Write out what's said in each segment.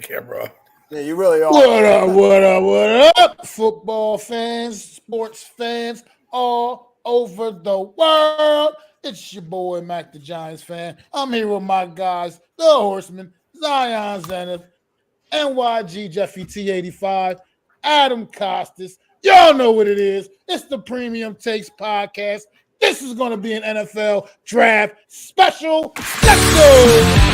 camera. Yeah, you really are. What up, football fans, sports fans all over the world? It's your boy, Mac the Giants fan. I'm here with my guys, the Horsemen, Zion Zenith, NYG Jeffy T85, Adam Costas. Y'all know what it is. It's the Premium Takes Podcast. This is going to be an NFL draft special. Let's go!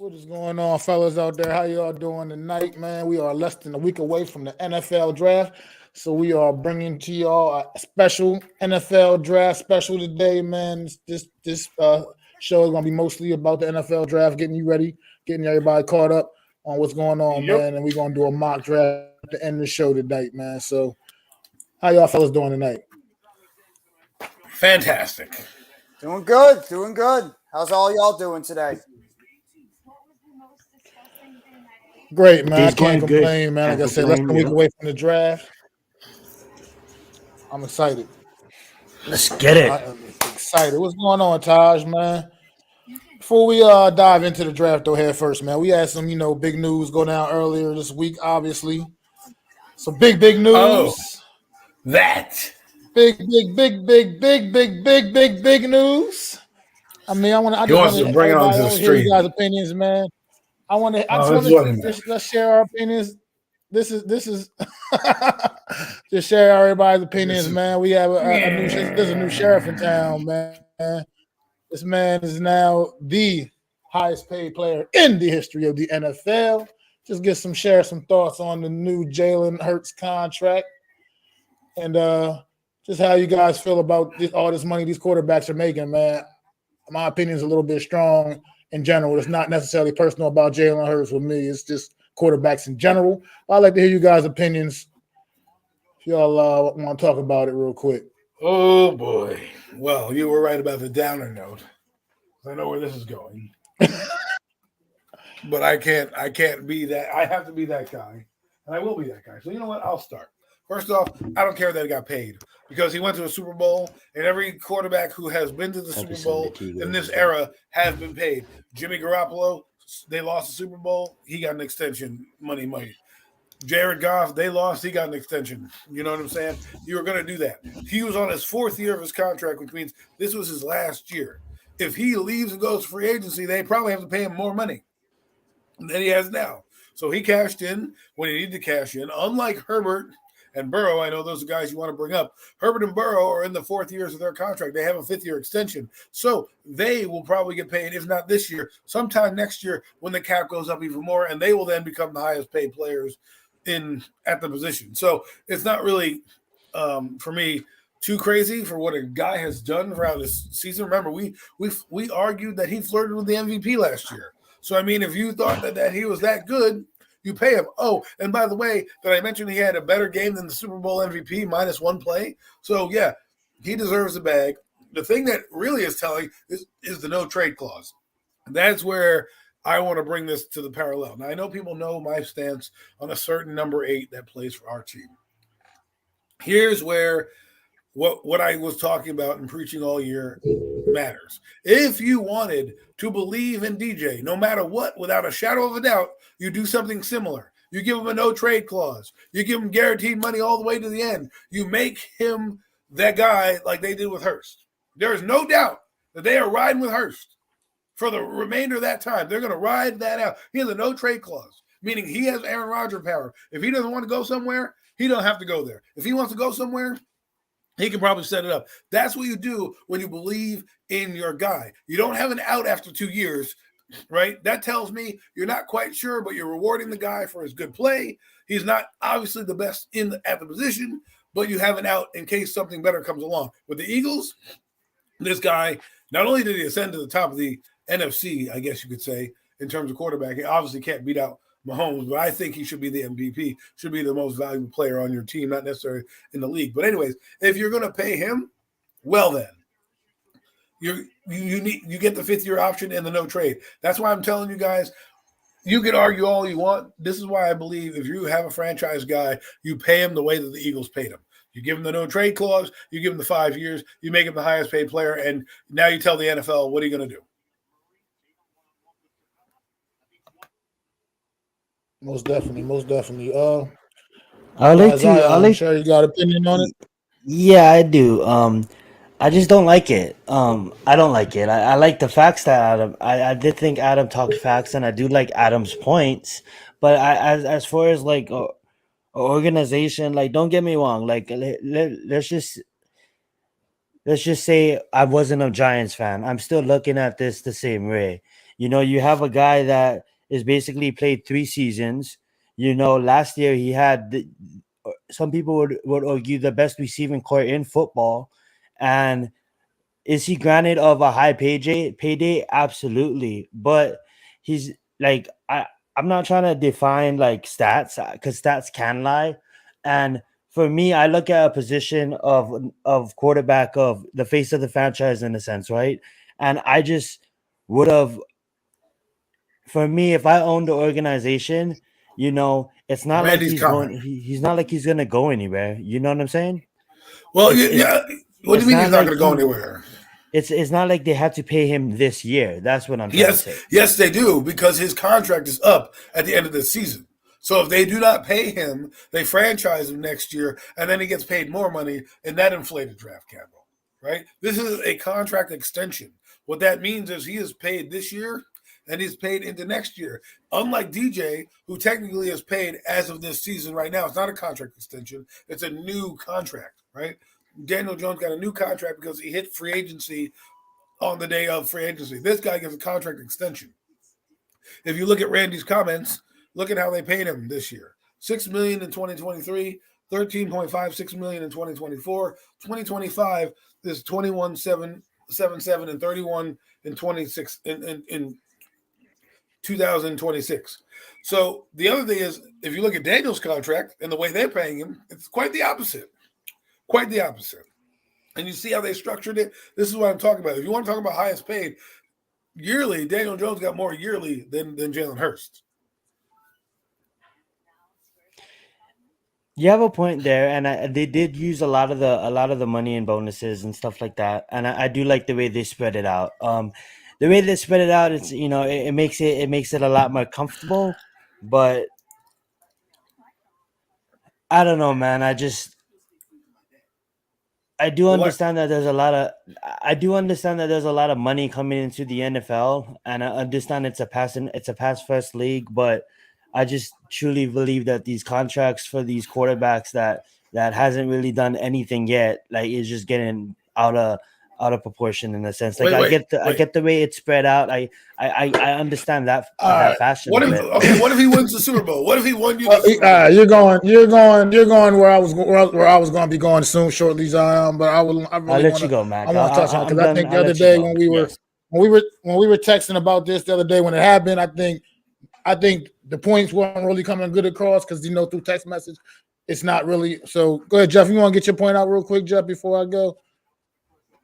What is going on, fellas out there? How y'all doing tonight, man? We are less than a week away from the NFL draft, so we are bringing to y'all a special NFL draft special today, man. This show is going to be mostly about the NFL draft, getting you ready, getting everybody caught up on what's going on, man. And we're going to do a mock draft at the end of the show tonight, man. So how y'all fellas doing tonight? Fantastic. Doing good. How's all y'all doing today? Great, man. I can't complain, man. Like I said, less than a week away from the draft. I'm excited. Let's get it. I'm excited. What's going on, Taj, man? Before we dive into the draft, though, head first, man, we had some, big news go down earlier this week, obviously. Some big news. Oh, that. Big news. I mean, I just want to bring it onto the stream. You guys' opinions, man. Let's share our opinions. This is just share everybody's opinions, man. We have there's a new sheriff in town, man. This man is now the highest paid player in the history of the NFL. Just share some thoughts on the new Jalen Hurts contract, and just how you guys feel about all this money these quarterbacks are making, man. My opinion is a little bit strong. In general, it's not necessarily personal about Jalen Hurts with me. It's just quarterbacks in general. I'd like to hear you guys' opinions. If y'all want to talk about it real quick. Oh boy! Well, you were right about the downer note. I know where this is going, but I can't be that. I have to be that guy, and I will be that guy. So you know what? I'll start. First off, I don't care that he got paid because he went to a Super Bowl, and every quarterback who has been to the Super Bowl in this era has been paid. Jimmy Garoppolo, they lost the Super Bowl. He got an extension, money. Jared Goff, they lost. He got an extension. You know what I'm saying? You were going to do that. He was on his fourth year of his contract, which means this was his last year. If he leaves and goes to free agency, they probably have to pay him more money than he has now. So he cashed in when he needed to cash in. Unlike Herbert and Burrow, I know those are guys you want to bring up. Herbert and Burrow are in the fourth years of their contract. They have a fifth-year extension. So they will probably get paid, if not this year, sometime next year when the cap goes up even more, and they will then become the highest paid players at the position. So it's not really, for me, too crazy for what a guy has done throughout this season. Remember, we argued that he flirted with the MVP last year. So, I mean, if you thought that he was that good, you pay him. Oh, and by the way, did I mention he had a better game than the Super Bowl MVP minus one play? So, yeah, he deserves the bag. The thing that really is telling is the no trade clause. That's where I want to bring this to the parallel. Now, I know people know my stance on a certain number 8 that plays for our team. Here's where what I was talking about and preaching all year matters. If you wanted to believe in DJ, no matter what, without a shadow of a doubt, you do something similar. You give him a no-trade clause. You give him guaranteed money all the way to the end. You make him that guy like they did with Hurst. There is no doubt that they are riding with Hurst for the remainder of that time. They're going to ride that out. He has a no-trade clause, meaning he has Aaron Rodgers power. If he doesn't want to go somewhere, he don't have to go there. If he wants to go somewhere, he can probably set it up. That's what you do when you believe in your guy. You don't have an out after 2 years, right? That tells me you're not quite sure, but you're rewarding the guy for his good play. He's not obviously the best at the position, but you have an out in case something better comes along. With the Eagles, this guy, not only did he ascend to the top of the NFC, I guess you could say, in terms of quarterback, he obviously can't beat out Mahomes, but I think he should be the MVP, should be the most valuable player on your team, not necessarily in the league. But anyways, if you're going to pay him, well then, you get the fifth-year option and the no trade. That's why I'm telling you guys, you can argue all you want. This is why I believe if you have a franchise guy, you pay him the way that the Eagles paid him. You give him the no trade clause, you give him the 5 years, you make him the highest paid player, and now you tell the NFL, what are you going to do? Most definitely, most definitely. I would like to. Isaiah, I I'm like. sure you got an opinion on it. Yeah, I do. I just don't like it. I don't like it. I like the facts that Adam. I did think Adam talked facts, and I do like Adam's points. But as far as like a organization, like don't get me wrong. Like let's just say I wasn't a Giants fan. I'm still looking at this the same way. You know, you have a guy that is basically played 3 seasons. You know, last year he had some people would argue the best receiving core in football. And is he granted of a high payday? Absolutely. But he's like I'm not trying to define like stats because stats can lie. And for me, I look at a position of quarterback of the face of the franchise in a sense, right? And I just would have for me, if I owned the organization, you know, it's not like Randy's he's going. comment. He's not like he's gonna go anywhere. You know what I'm saying? Well, It's yeah. What do you it's mean he's not not like going to go he. anywhere? It's not like they had to pay him this year. That's what I'm trying to Yes, say. yes, they do because his contract is up at the end of the season. So if they do not pay him, they franchise him next year, and then he gets paid more money in that inflated draft capital, right? This is a contract extension. What that means is he is paid this year and he's paid into next year. Unlike DJ, who technically is paid as of this season right now, it's not a contract extension; it's a new contract, right? Daniel Jones got a new contract because he hit free agency on the day of free agency. This guy gets a contract extension. If you look at Randy's comments, look at how they paid him this year. 6 million in 2023, 13.56 million in 2024. 2025 is 21.777 and 31 in 26 in 2026. So the other thing is, if you look at Daniel's contract and the way they're paying him, it's quite the opposite. Quite the opposite. And you see how they structured it. This is what I'm talking about. If you want to talk about highest paid, yearly, Daniel Jones got more yearly than Jalen Hurts. You have a point there, and they did use a lot of the money and bonuses and stuff like that. And I do like the way they spread it out. The way they spread it out, it's you know, it makes it a lot more comfortable. But I don't know, man. I do Well, understand that there's a lot of money coming into the NFL, and I understand it's a pass first league, but I just truly believe that these contracts for these quarterbacks that hasn't really done anything yet, like is just getting out of proportion in a sense. Like I wait. get the way it's spread out. I understand All that right. fashion What of if it, okay? What if he wins the Super Bowl? What if he won you Well, the Super Bowl? you're going where I was going to be going soon, shortly, Zion. But I I'll really let want you to, go, I Mac. want to touch on it I'm because I done. think the I'll other let you day go. Yes. when we were texting about this the other day when it happened, I think the points weren't really coming good across because through text message, it's not really. So go ahead, Jeff. You want to get your point out real quick, Jeff, before I go,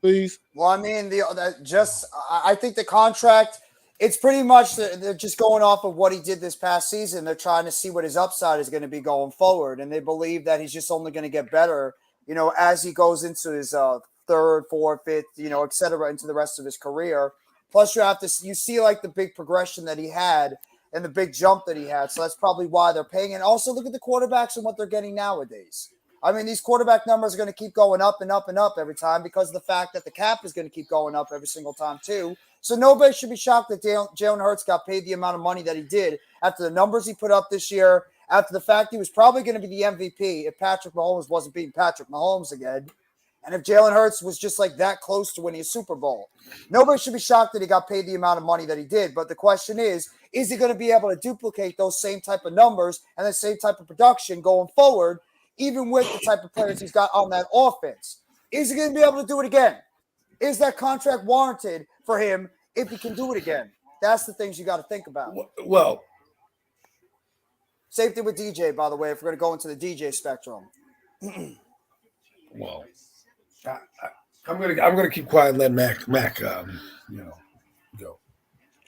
please? Well, I mean, I think the contract. It's pretty much they're just going off of what he did this past season. They're trying to see what his upside is going to be going forward, and they believe that he's just only going to get better, as he goes into his third, fourth, fifth, et cetera, into the rest of his career. Plus, you see like the big progression that he had and the big jump that he had. So that's probably why they're paying. And also look at the quarterbacks and what they're getting nowadays. I mean, these quarterback numbers are going to keep going up and up and up every time because of the fact that the cap is going to keep going up every single time too. So nobody should be shocked that Jalen Hurts got paid the amount of money that he did after the numbers he put up this year, after the fact he was probably going to be the MVP if Patrick Mahomes wasn't being Patrick Mahomes again, and if Jalen Hurts was just like that close to winning a Super Bowl. Nobody should be shocked that he got paid the amount of money that he did. But the question is he going to be able to duplicate those same type of numbers and the same type of production going forward, even with the type of players he's got on that offense? Is he going to be able to do it again? Is that contract warranted for him if he can do it again? That's the things you got to think about. Well, same thing with DJ, by the way, if we're going to go into the DJ spectrum. well, I'm gonna keep quiet and let Mac go.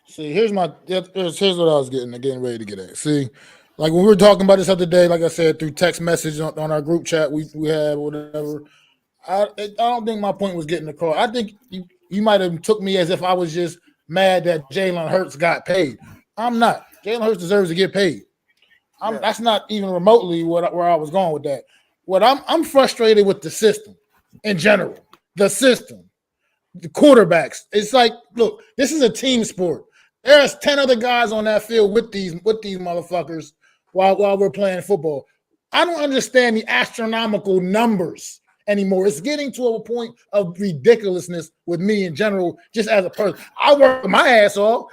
See, here's what I was getting ready to get at. See, like when we were talking about this other day, like I said, through text message on our group chat we had, whatever. I don't think my point was getting across. I think you might have took me as if I was just mad that Jalen Hurts got paid. I'm not. Jalen Hurts deserves to get paid. That's not even remotely where I was going with that. What I'm frustrated with the system in general. The system, the quarterbacks. It's like, look, this is a team sport. There's 10 other guys on that field with these motherfuckers while we're playing football. I don't understand the astronomical numbers anymore. It's getting to a point of ridiculousness with me in general, just as a person. I work my ass off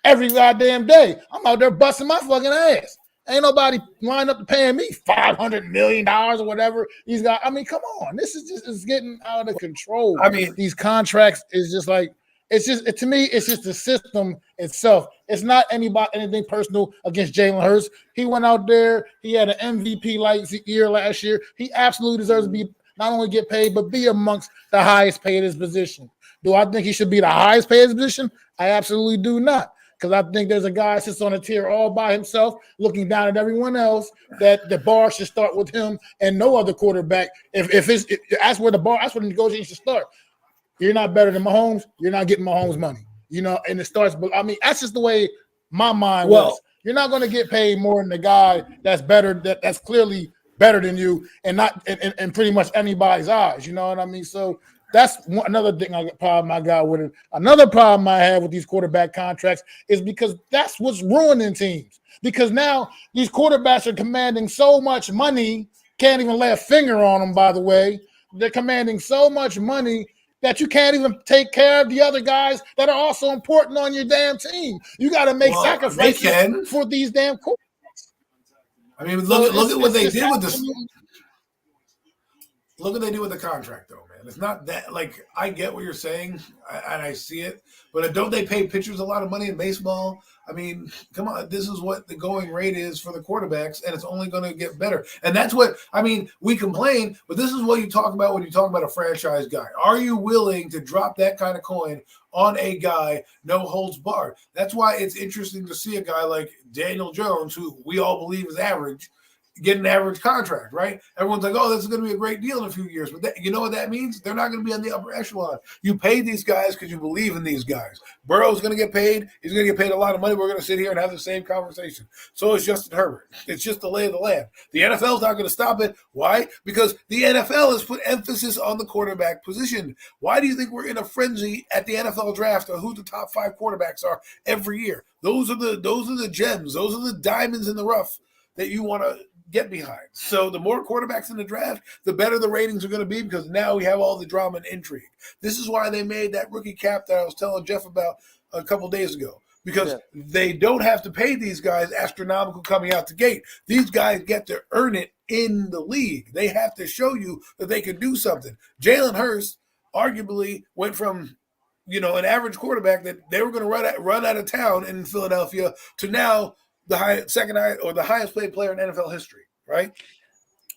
every goddamn day. I'm out there busting my fucking ass. Ain't nobody lined up to paying me $500 million or whatever. These guys, I mean, come on. This is just it's getting out of control. I mean, these contracts is just like, to me, it's just the system itself. It's not anything personal against Jalen Hurts. He went out there, he had an MVP like year last year. He absolutely deserves to be not only get paid, but be amongst the highest paid in his position. Do I think he should be the highest paid in his position? I absolutely do not. Because I think there's a guy that sits on a tier all by himself, looking down at everyone else, that the bar should start with him and no other quarterback. If that's where the negotiation should start. You're not better than Mahomes. You're not getting Mahomes money. And it starts. But I mean, that's just the way my mind was. You're not going to get paid more than the guy that's better. That's clearly better than you, and not in pretty much anybody's eyes. You know what I mean? So that's another thing. Problem I got with it. Another problem I have with these quarterback contracts is because that's what's ruining teams. Because now these quarterbacks are commanding so much money. Can't even lay a finger on them. By the way, they're commanding so much money that you can't even take care of the other guys that are also important on your damn team. You got to make sacrifices for these damn quarterbacks. I mean, look at what they did with this. Look what they do with the contract, though, man. It's not that, like, I get what you're saying, and I see it, but don't they pay pitchers a lot of money in baseball? I mean, come on, this is what the going rate is for the quarterbacks, and it's only going to get better. And that's what, I mean, we complain, but this is what you talk about when you talk about a franchise guy. Are you willing to drop that kind of coin on a guy, no holds barred? That's why it's interesting to see a guy like Daniel Jones, who we all believe is average, get an average contract, right? Everyone's like, oh, this is going to be a great deal in a few years. But you know what that means? They're not going to be on the upper echelon. You pay these guys because you believe in these guys. Burrow's going to get paid. He's going to get paid a lot of money. We're going to sit here and have the same conversation. So is Justin Herbert. It's just the lay of the land. The NFL's not going to stop it. Why? Because the NFL has put emphasis on the quarterback position. Why do you think we're in a frenzy at the NFL draft of who the top 5 quarterbacks are every year? Those are the gems. Those are the diamonds in the rough that you want to get behind. So the more quarterbacks in the draft, the better the ratings are going to be, because now we have all the drama and intrigue. This is why they made that rookie cap that I was telling Jeff about a couple days ago, because they don't have to pay these guys astronomical coming out the gate. These guys get to earn it in the league. They have to show you that they can do something. Jalen Hurts arguably went from an average quarterback that they were going to run out of town in Philadelphia to now the highest paid player in NFL history, right?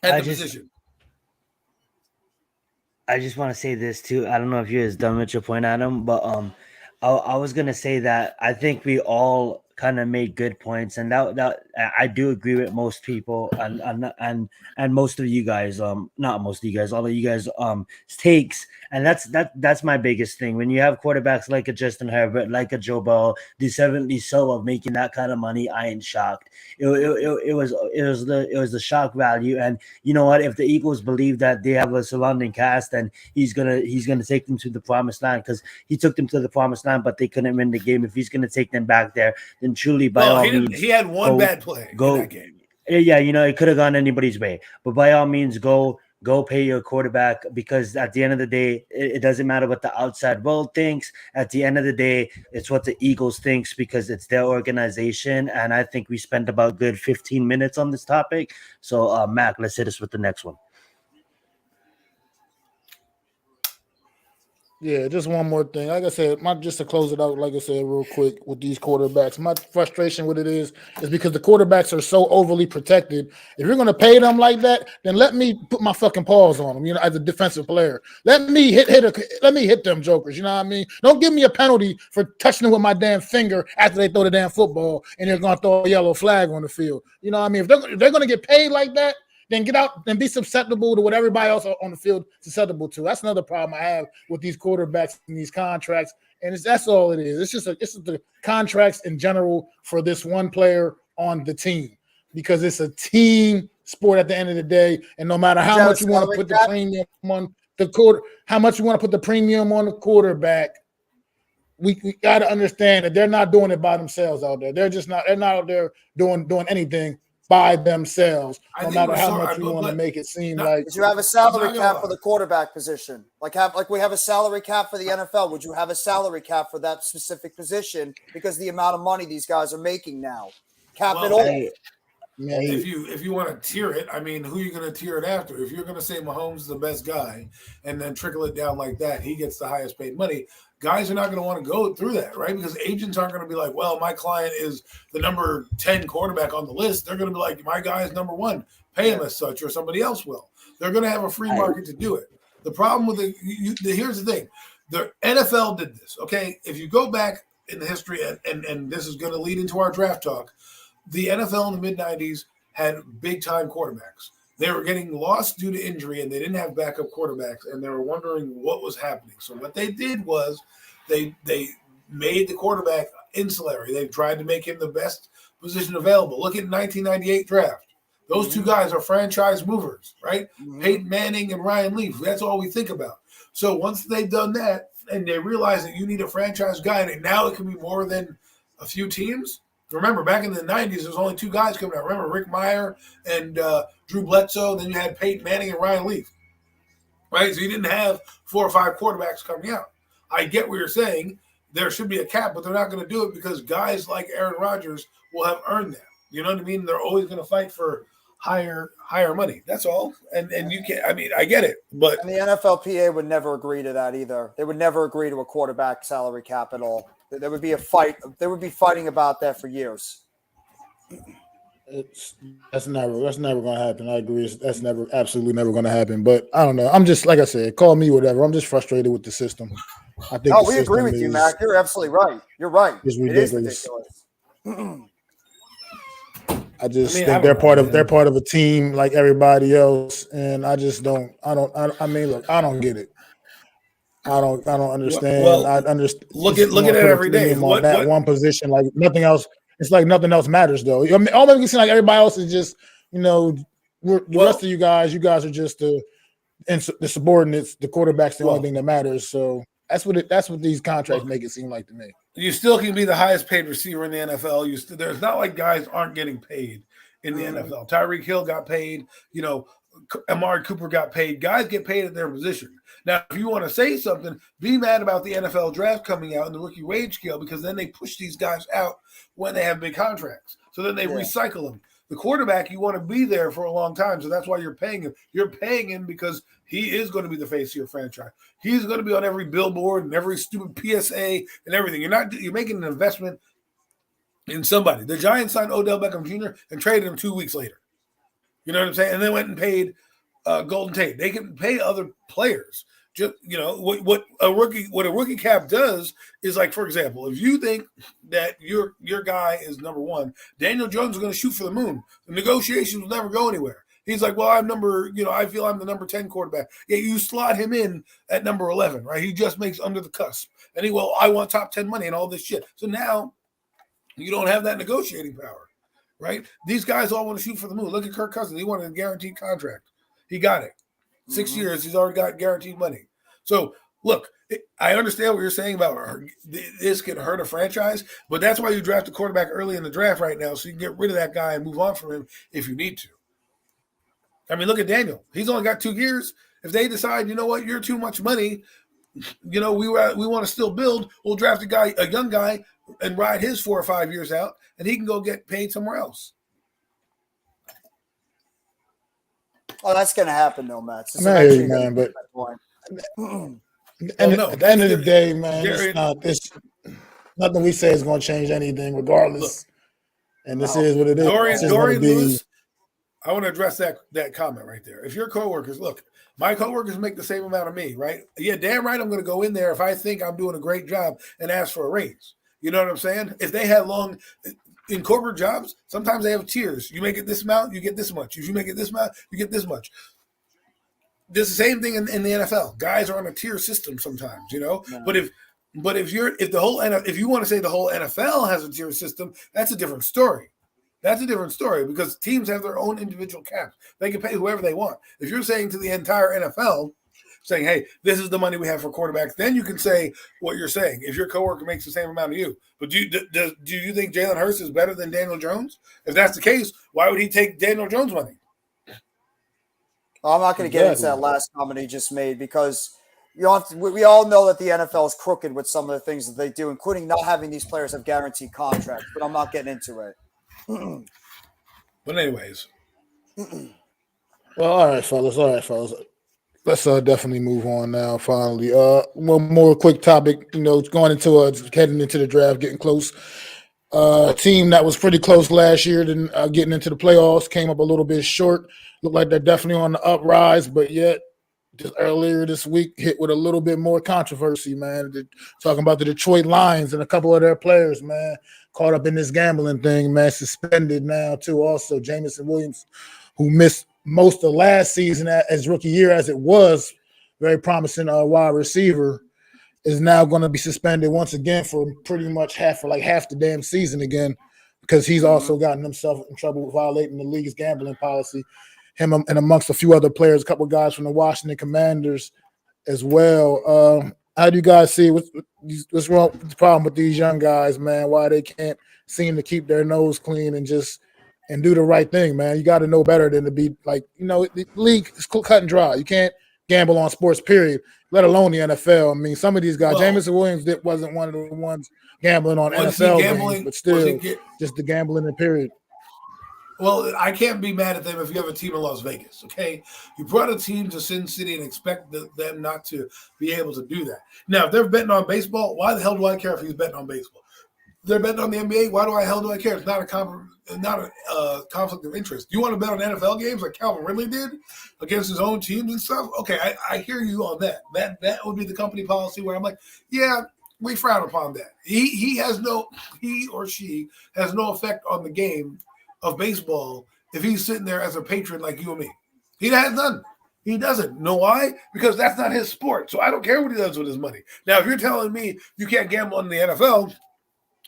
At the position. I just want to say this too. I don't know if you're as done with your point, Adam, but I was gonna say that I think we all kind of made good points, and that I do agree with most people and most of you guys, not most of you guys, all of you guys takes, and that's my biggest thing. When you have quarterbacks like a Justin Herbert, like a Joe Burrow, deservedly so of making that kind of money, I ain't shocked. It was the shock value, and you know what? If the Eagles believe that they have a surrounding cast, and he's gonna take them to the promised land, because he took them to the promised land, but they couldn't win the game. If he's gonna take them back there, then truly by all means, he had one bad play in that game. Yeah, it could have gone anybody's way, but by all means, go pay your quarterback, because at the end of the day, it doesn't matter what the outside world thinks. At the end of the day, it's what the Eagles thinks, because it's their organization. And I think we spent about good 15 minutes on this topic. So, Mac, let's hit us with the next one. Yeah, just one more thing. Like I said, just to close it out, like I said, real quick with these quarterbacks, my frustration with it is because the quarterbacks are so overly protected. If you're going to pay them like that, then let me put my fucking paws on them. As a defensive player, let me hit them jokers. You know what I mean? Don't give me a penalty for touching them with my damn finger after they throw the damn football and they're going to throw a yellow flag on the field. You know what I mean? If they're going to get paid like that, then get out and be susceptible to what everybody else on the field is susceptible to. That's another problem I have with these quarterbacks and these contracts. And that's all it is. It's just the contracts in general for this one player on the team, because it's a team sport at the end of the day. And no matter how much you want to put the premium on the quarterback, we got to understand that they're not doing it by themselves out there. They're not out there doing anything by themselves, no matter how much you want to make it seem like. Would you have a salary cap for the quarterback position? Like we have a salary cap for the NFL. Would you have a salary cap for that specific position because the amount of money these guys are making now? Cap it all. If you want to tier it, I mean, who are you going to tier it after? If you're going to say Mahomes is the best guy and then trickle it down like that, he gets the highest paid money. Guys are not going to want to go through that, right? Because agents aren't going to be like, well, my client is the number 10 quarterback on the list. They're going to be like, my guy is number 1. Pay him as such, or somebody else will. They're going to have a free market to do it. The problem with here's the thing. The NFL did this, okay? If you go back in the history, and this is going to lead into our draft talk, the NFL in the mid-'90s had big-time quarterbacks. They were getting lost due to injury, and they didn't have backup quarterbacks, and they were wondering what was happening. So what they did was they made the quarterback insulary. They tried to make him the best position available. Look at 1998 draft. Those two guys are franchise movers, right? Peyton Manning and Ryan Leaf. That's all we think about. So once they've done that, and they realize that you need a franchise guy, and now it can be more than a few teams. Remember, back in the 90s, there was only 2 guys coming out. Remember, Rick Meyer and Drew Bledsoe. Then you had Peyton Manning and Ryan Leaf, right? So you didn't have 4 or 5 quarterbacks coming out. I get what you're saying. There should be a cap, but they're not going to do it because guys like Aaron Rodgers will have earned that. You know what I mean? They're always going to fight for higher money. That's all. And you can't. I mean, I get it, but and the NFLPA would never agree to that either. They would never agree to a quarterback salary cap at all. There would be a fight. They would be fighting about that for years. That's never going to happen. I agree. That's absolutely never going to happen. But I don't know. I'm just, like I said, call me whatever. I'm just frustrated with the system. I think. We agree with you, Mac. You're absolutely right. You're right. It's ridiculous. I think they're part of a team like everybody else, and I just don't. I mean, look, I don't get it. I don't understand. Well, I understand. Look at it every day. That one position, like nothing else. It's like nothing else matters, though. I mean, all that makes it seem like everybody else is just, the rest of you guys are just the subordinates. The quarterback's the only thing that matters. So that's what these contracts make it seem like to me. You still can be the highest paid receiver in the NFL. There's not like guys aren't getting paid in the NFL. Tyreek Hill got paid. Amari Cooper got paid. Guys get paid at their position. Now, if you want to say something, be mad about the NFL draft coming out and the rookie wage scale, because then they push these guys out when they have big contracts. So then they recycle them. The quarterback, you want to be there for a long time, so that's why you're paying him. You're paying him because he is going to be the face of your franchise. He's going to be on every billboard and every stupid PSA and everything. You're making an investment in somebody. The Giants signed Odell Beckham Jr. and traded him 2 weeks later. You know what I'm saying? And they went and paid Golden Tate. They can pay other players. Just what a rookie cap does is, like, for example, if you think that your guy is number 1, Daniel Jones is going to shoot for the moon. The negotiations will never go anywhere. He's like, well, I feel I'm the number 10 quarterback. Yeah, you slot him in at number 11, right? He just makes under the cusp. And I want top 10 money and all this shit. So now you don't have that negotiating power, right? These guys all want to shoot for the moon. Look at Kirk Cousins. He wanted a guaranteed contract. He got it. 6 years, he's already got guaranteed money. So, look, I understand what you're saying about this can hurt a franchise, but that's why you draft a quarterback early in the draft right now, so you can get rid of that guy and move on from him if you need to. I mean, look at Daniel. He's only got 2 years. If they decide, you know what, you're too much money, we want to still build, we'll draft a young guy, and ride his 4 or 5 years out, and he can go get paid somewhere else. Oh, that's going to happen, though, Matt. I hear you, man, but Well, And no, at the end that's of the different. day, man, Jared, it's nothing we say is going to change anything, look, regardless. And this is what it is. It's just going to Dorian be. Lewis, I want to address that comment right there. If your coworkers, look, my coworkers make the same amount of me, right? Yeah, damn right. I'm going to go in there if I think I'm doing a great job and ask for a raise. You know what I'm saying? If they had long in corporate jobs, sometimes they have tiers. You make it this amount, you get this much. If you make it this amount, you get this much. There's the same thing in the NFL. Guys are on a tier system sometimes, you know. No. But if you want to say the whole NFL has a tier system, that's a different story. That's a different story because teams have their own individual caps. They can pay whoever they want. If you're saying to the entire NFL, saying, hey, this is the money we have for quarterbacks, then you can say what you're saying. If your coworker makes the same amount of you. But do you think Jalen Hurts is better than Daniel Jones? If that's the case, why would he take Daniel Jones' money? I'm not going to get into that last comment he just made because we all know that the NFL is crooked with some of the things that they do, including not having these players have guaranteed contracts. But I'm not getting into it. But anyways. Well, all right, fellas. Let's definitely move on now. Finally, one more quick topic. You know, heading into the draft, getting close. A team that was pretty close last year, then getting into the playoffs, came up a little bit short. Looked like they're definitely on the uprise, but yet just earlier this week hit with a little bit more controversy, man. They're talking about the Detroit Lions and a couple of their players, man, caught up in this gambling thing, man, suspended now too. Also, Jamison Williams, who missed most of last season as rookie year as it was, very promising wide receiver, is now going to be suspended once again for pretty much half the damn season again because he's also gotten himself in trouble violating the league's gambling policy. Him and amongst a few other players, a couple of guys from the Washington Commanders as well. How do you guys see what's wrong with the problem with these young guys, man? Why they can't seem to keep their nose clean and do the right thing, man? You got to know better than to be like, you know, the league is cut and dry. You can't gamble on sports, period, let alone the NFL. I mean, some of these guys, Jamison Williams wasn't one of the ones gambling on NFL games, but still just the gambling in period. Well, I can't be mad at them if you have a team in Las Vegas, okay? You brought a team to Sin City and expect them not to be able to do that. Now, if they're betting on baseball, why the hell do I care if he's betting on baseball? If they're betting on the NBA, why do I care? It's not a conflict of interest. You want to bet on NFL games like Calvin Ridley did against his own teams and stuff? Okay, I hear you on that. That would be the company policy where I'm like, yeah, we frown upon that. He or she has no effect on the game of baseball if he's sitting there as a patron like you and me. He has none. He doesn't. Know why? Because that's not his sport. So I don't care what he does with his money. Now, if you're telling me you can't gamble on the NFL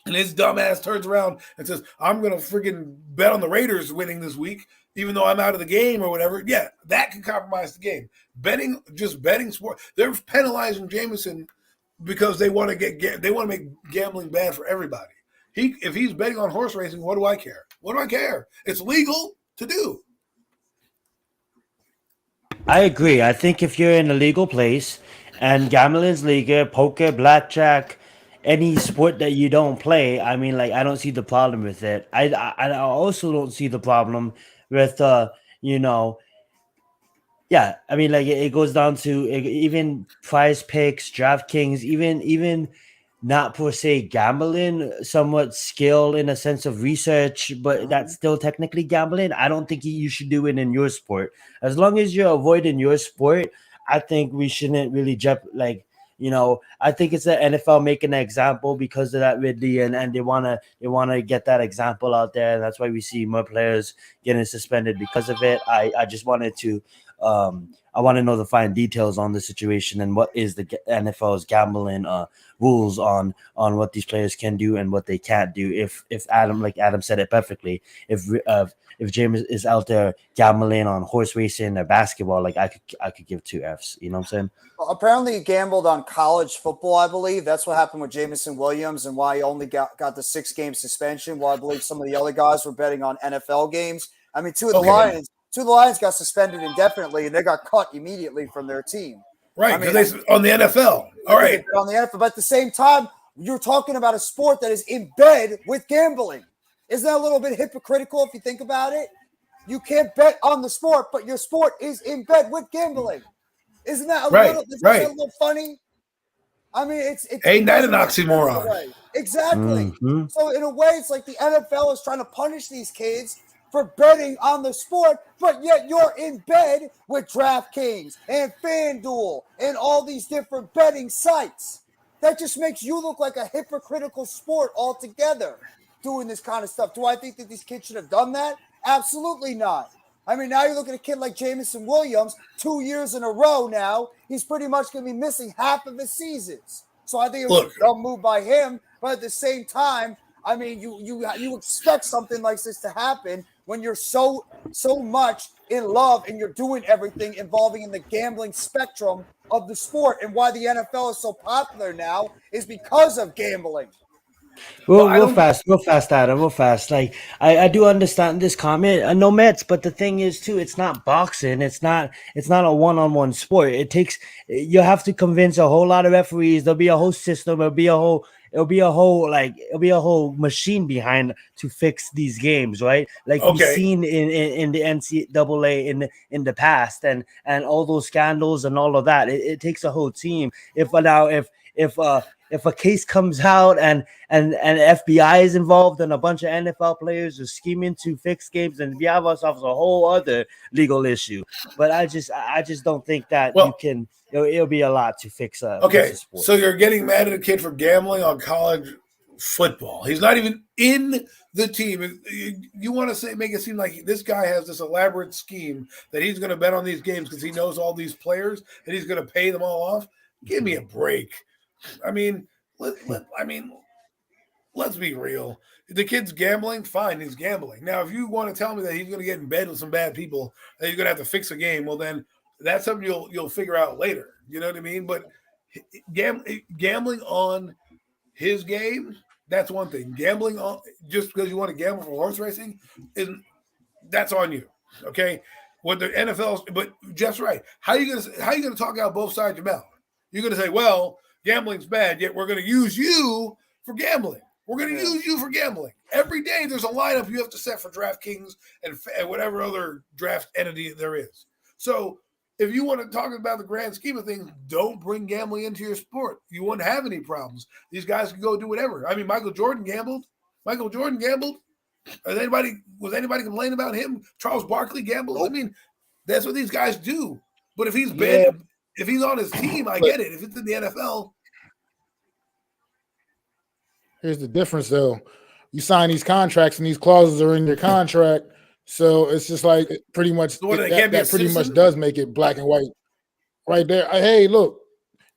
and his dumb ass turns around and says, I'm going to freaking bet on the Raiders winning this week, even though I'm out of the game or whatever, yeah, that can compromise the game. Betting sport. They're penalizing Jamison because they want to make gambling bad for everybody. If he's betting on horse racing, what do I care? What do I care? It's legal to do. I agree. I think if you're in a legal place and gambling's legal, poker, blackjack, any sport that you don't play, I mean, like, I don't see the problem with it. I also don't see the problem with, yeah, I mean, like, it goes down to even Prize Picks, DraftKings, even not per se gambling, somewhat skill in a sense of research, but that's still technically gambling. I don't think you should do it in your sport. As long as you're avoiding your sport, I think we shouldn't really I think it's the NFL making an example because of that Ridley, and they wanna get that example out there, and that's why we see more players getting suspended because of it. I just wanted to I want to know the fine details on the situation and what is the NFL's gambling rules on what these players can do and what they can't do. If Adam said it perfectly, if James is out there gambling on horse racing or basketball, like I could give two Fs. You know what I'm saying? Well, apparently he gambled on college football, I believe. That's what happened with Jamison Williams and why he only got the 6-game suspension, while I believe some of the other guys were betting on NFL games. I mean, two of the Lions got suspended indefinitely, and they got cut immediately from their team. Right, because on the NFL. All right. On the NFL. But at the same time, you're talking about a sport that is in bed with gambling. Isn't that a little bit hypocritical if you think about it? You can't bet on the sport, but your sport is in bed with gambling. Isn't that a little funny? I mean, it's Ain't that an it doesn't work oxymoron? that way. Exactly. Mhm. So in a way, it's like the NFL is trying to punish these kids for betting on the sport, but yet you're in bed with DraftKings and FanDuel and all these different betting sites. That just makes you look like a hypocritical sport altogether doing this kind of stuff. Do I think that these kids should have done that? Absolutely not. I mean, now you look at a kid like Jameson Williams, 2 years in a row now. He's pretty much going to be missing half of his seasons. So I think it was Look. a dumb move by him. But at the same time, I mean, you expect something like this to happen when you're so much in love and you're doing everything involving in the gambling spectrum of the sport. And why the NFL is so popular now is because of gambling. Well, I Real don't. fast, Adam, real fast. Like I do understand this comment, no Mets, but the thing is too, it's not boxing. It's not a one-on-one sport. You have to convince a whole lot of referees. There'll be a whole system. It'll be a whole machine behind to fix these games, right? Like we've Okay. seen in the NCAA in the past, and all those scandals and all of that. It takes a whole team. If a case comes out and FBI is involved and a bunch of NFL players are scheming to fix games, and we have ourselves a whole other legal issue. But I just don't think that you can. It'll be a lot to fix a sport. So you're getting mad at a kid for gambling on college football. He's not even in the team. You want to make it seem like this guy has this elaborate scheme that he's going to bet on these games because he knows all these players and he's going to pay them all off. Give me a break. I mean, let's be real. The kid's gambling, fine, he's gambling. Now, if you want to tell me that he's going to get in bed with some bad people, that he's going to have to fix a game, well, then that's something you'll figure out later. You know what I mean? But gambling on his game, that's one thing. Gambling on just because you want to gamble for horse racing, that's on you. Okay? What the NFL, but Jeff's right. How are you gonna talk out both sides of your mouth? You're gonna say, well, gambling's bad, yet we're going to use you for gambling. We're going to use you for gambling. Every day there's a lineup you have to set for DraftKings and whatever other draft entity there is. So if you want to talk about the grand scheme of things, don't bring gambling into your sport. You won't have any problems. These guys can go do whatever. I mean, Michael Jordan gambled. Was anybody complaining about him? Charles Barkley gambled. Nope. I mean, that's what these guys do. But if he's if he's on his team, I get it. If it's in the NFL. Here's the difference, though. You sign these contracts, and these clauses are in your contract. So it's just like pretty much that pretty much does make it black and white right there. Hey, look,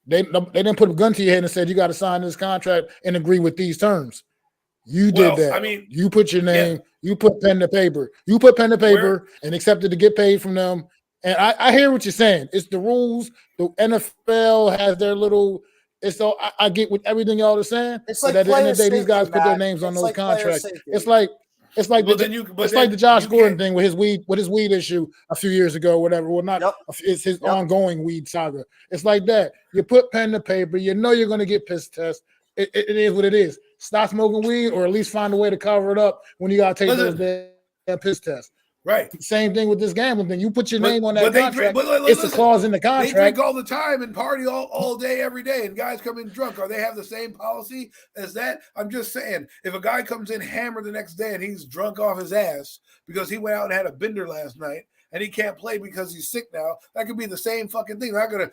they didn't put a gun to your head and said you got to sign this contract and agree with these terms. You did that. I mean, you put your name, you put pen to paper. You put pen to paper and accepted to get paid from them. And I hear what you're saying. It's the rules. The NFL has their little. It's so I get with everything y'all are saying. It's like but at the end of the day, safety, these guys put their names on those contracts. It's like the Josh Gordon thing with his weed issue a few years ago, whatever. Well, not it's his ongoing weed saga. It's like that. You put pen to paper. You know you're going to get piss test. It is what it is. Stop smoking weed, or at least find a way to cover it up when you got to take those damn piss tests. Right. Same thing with this gambling thing. You put your name on that contract. It's a clause in the contract. They drink all the time and party all day, every day, and guys come in drunk. Are they have the same policy as that? I'm just saying, if a guy comes in hammered the next day and he's drunk off his ass because he went out and had a bender last night and he can't play because he's sick now, that could be the same fucking thing. They're not going to,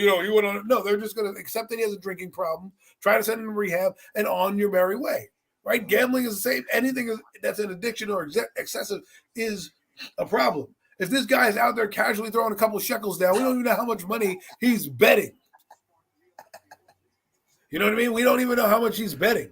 you went on. No, they're just going to accept that he has a drinking problem, try to send him to rehab, and on your merry way. Right? Gambling is the same. Anything that's an addiction or excessive is a problem. If this guy is out there casually throwing a couple of shekels down, we don't even know how much money he's betting. You know what I mean? We don't even know how much he's betting.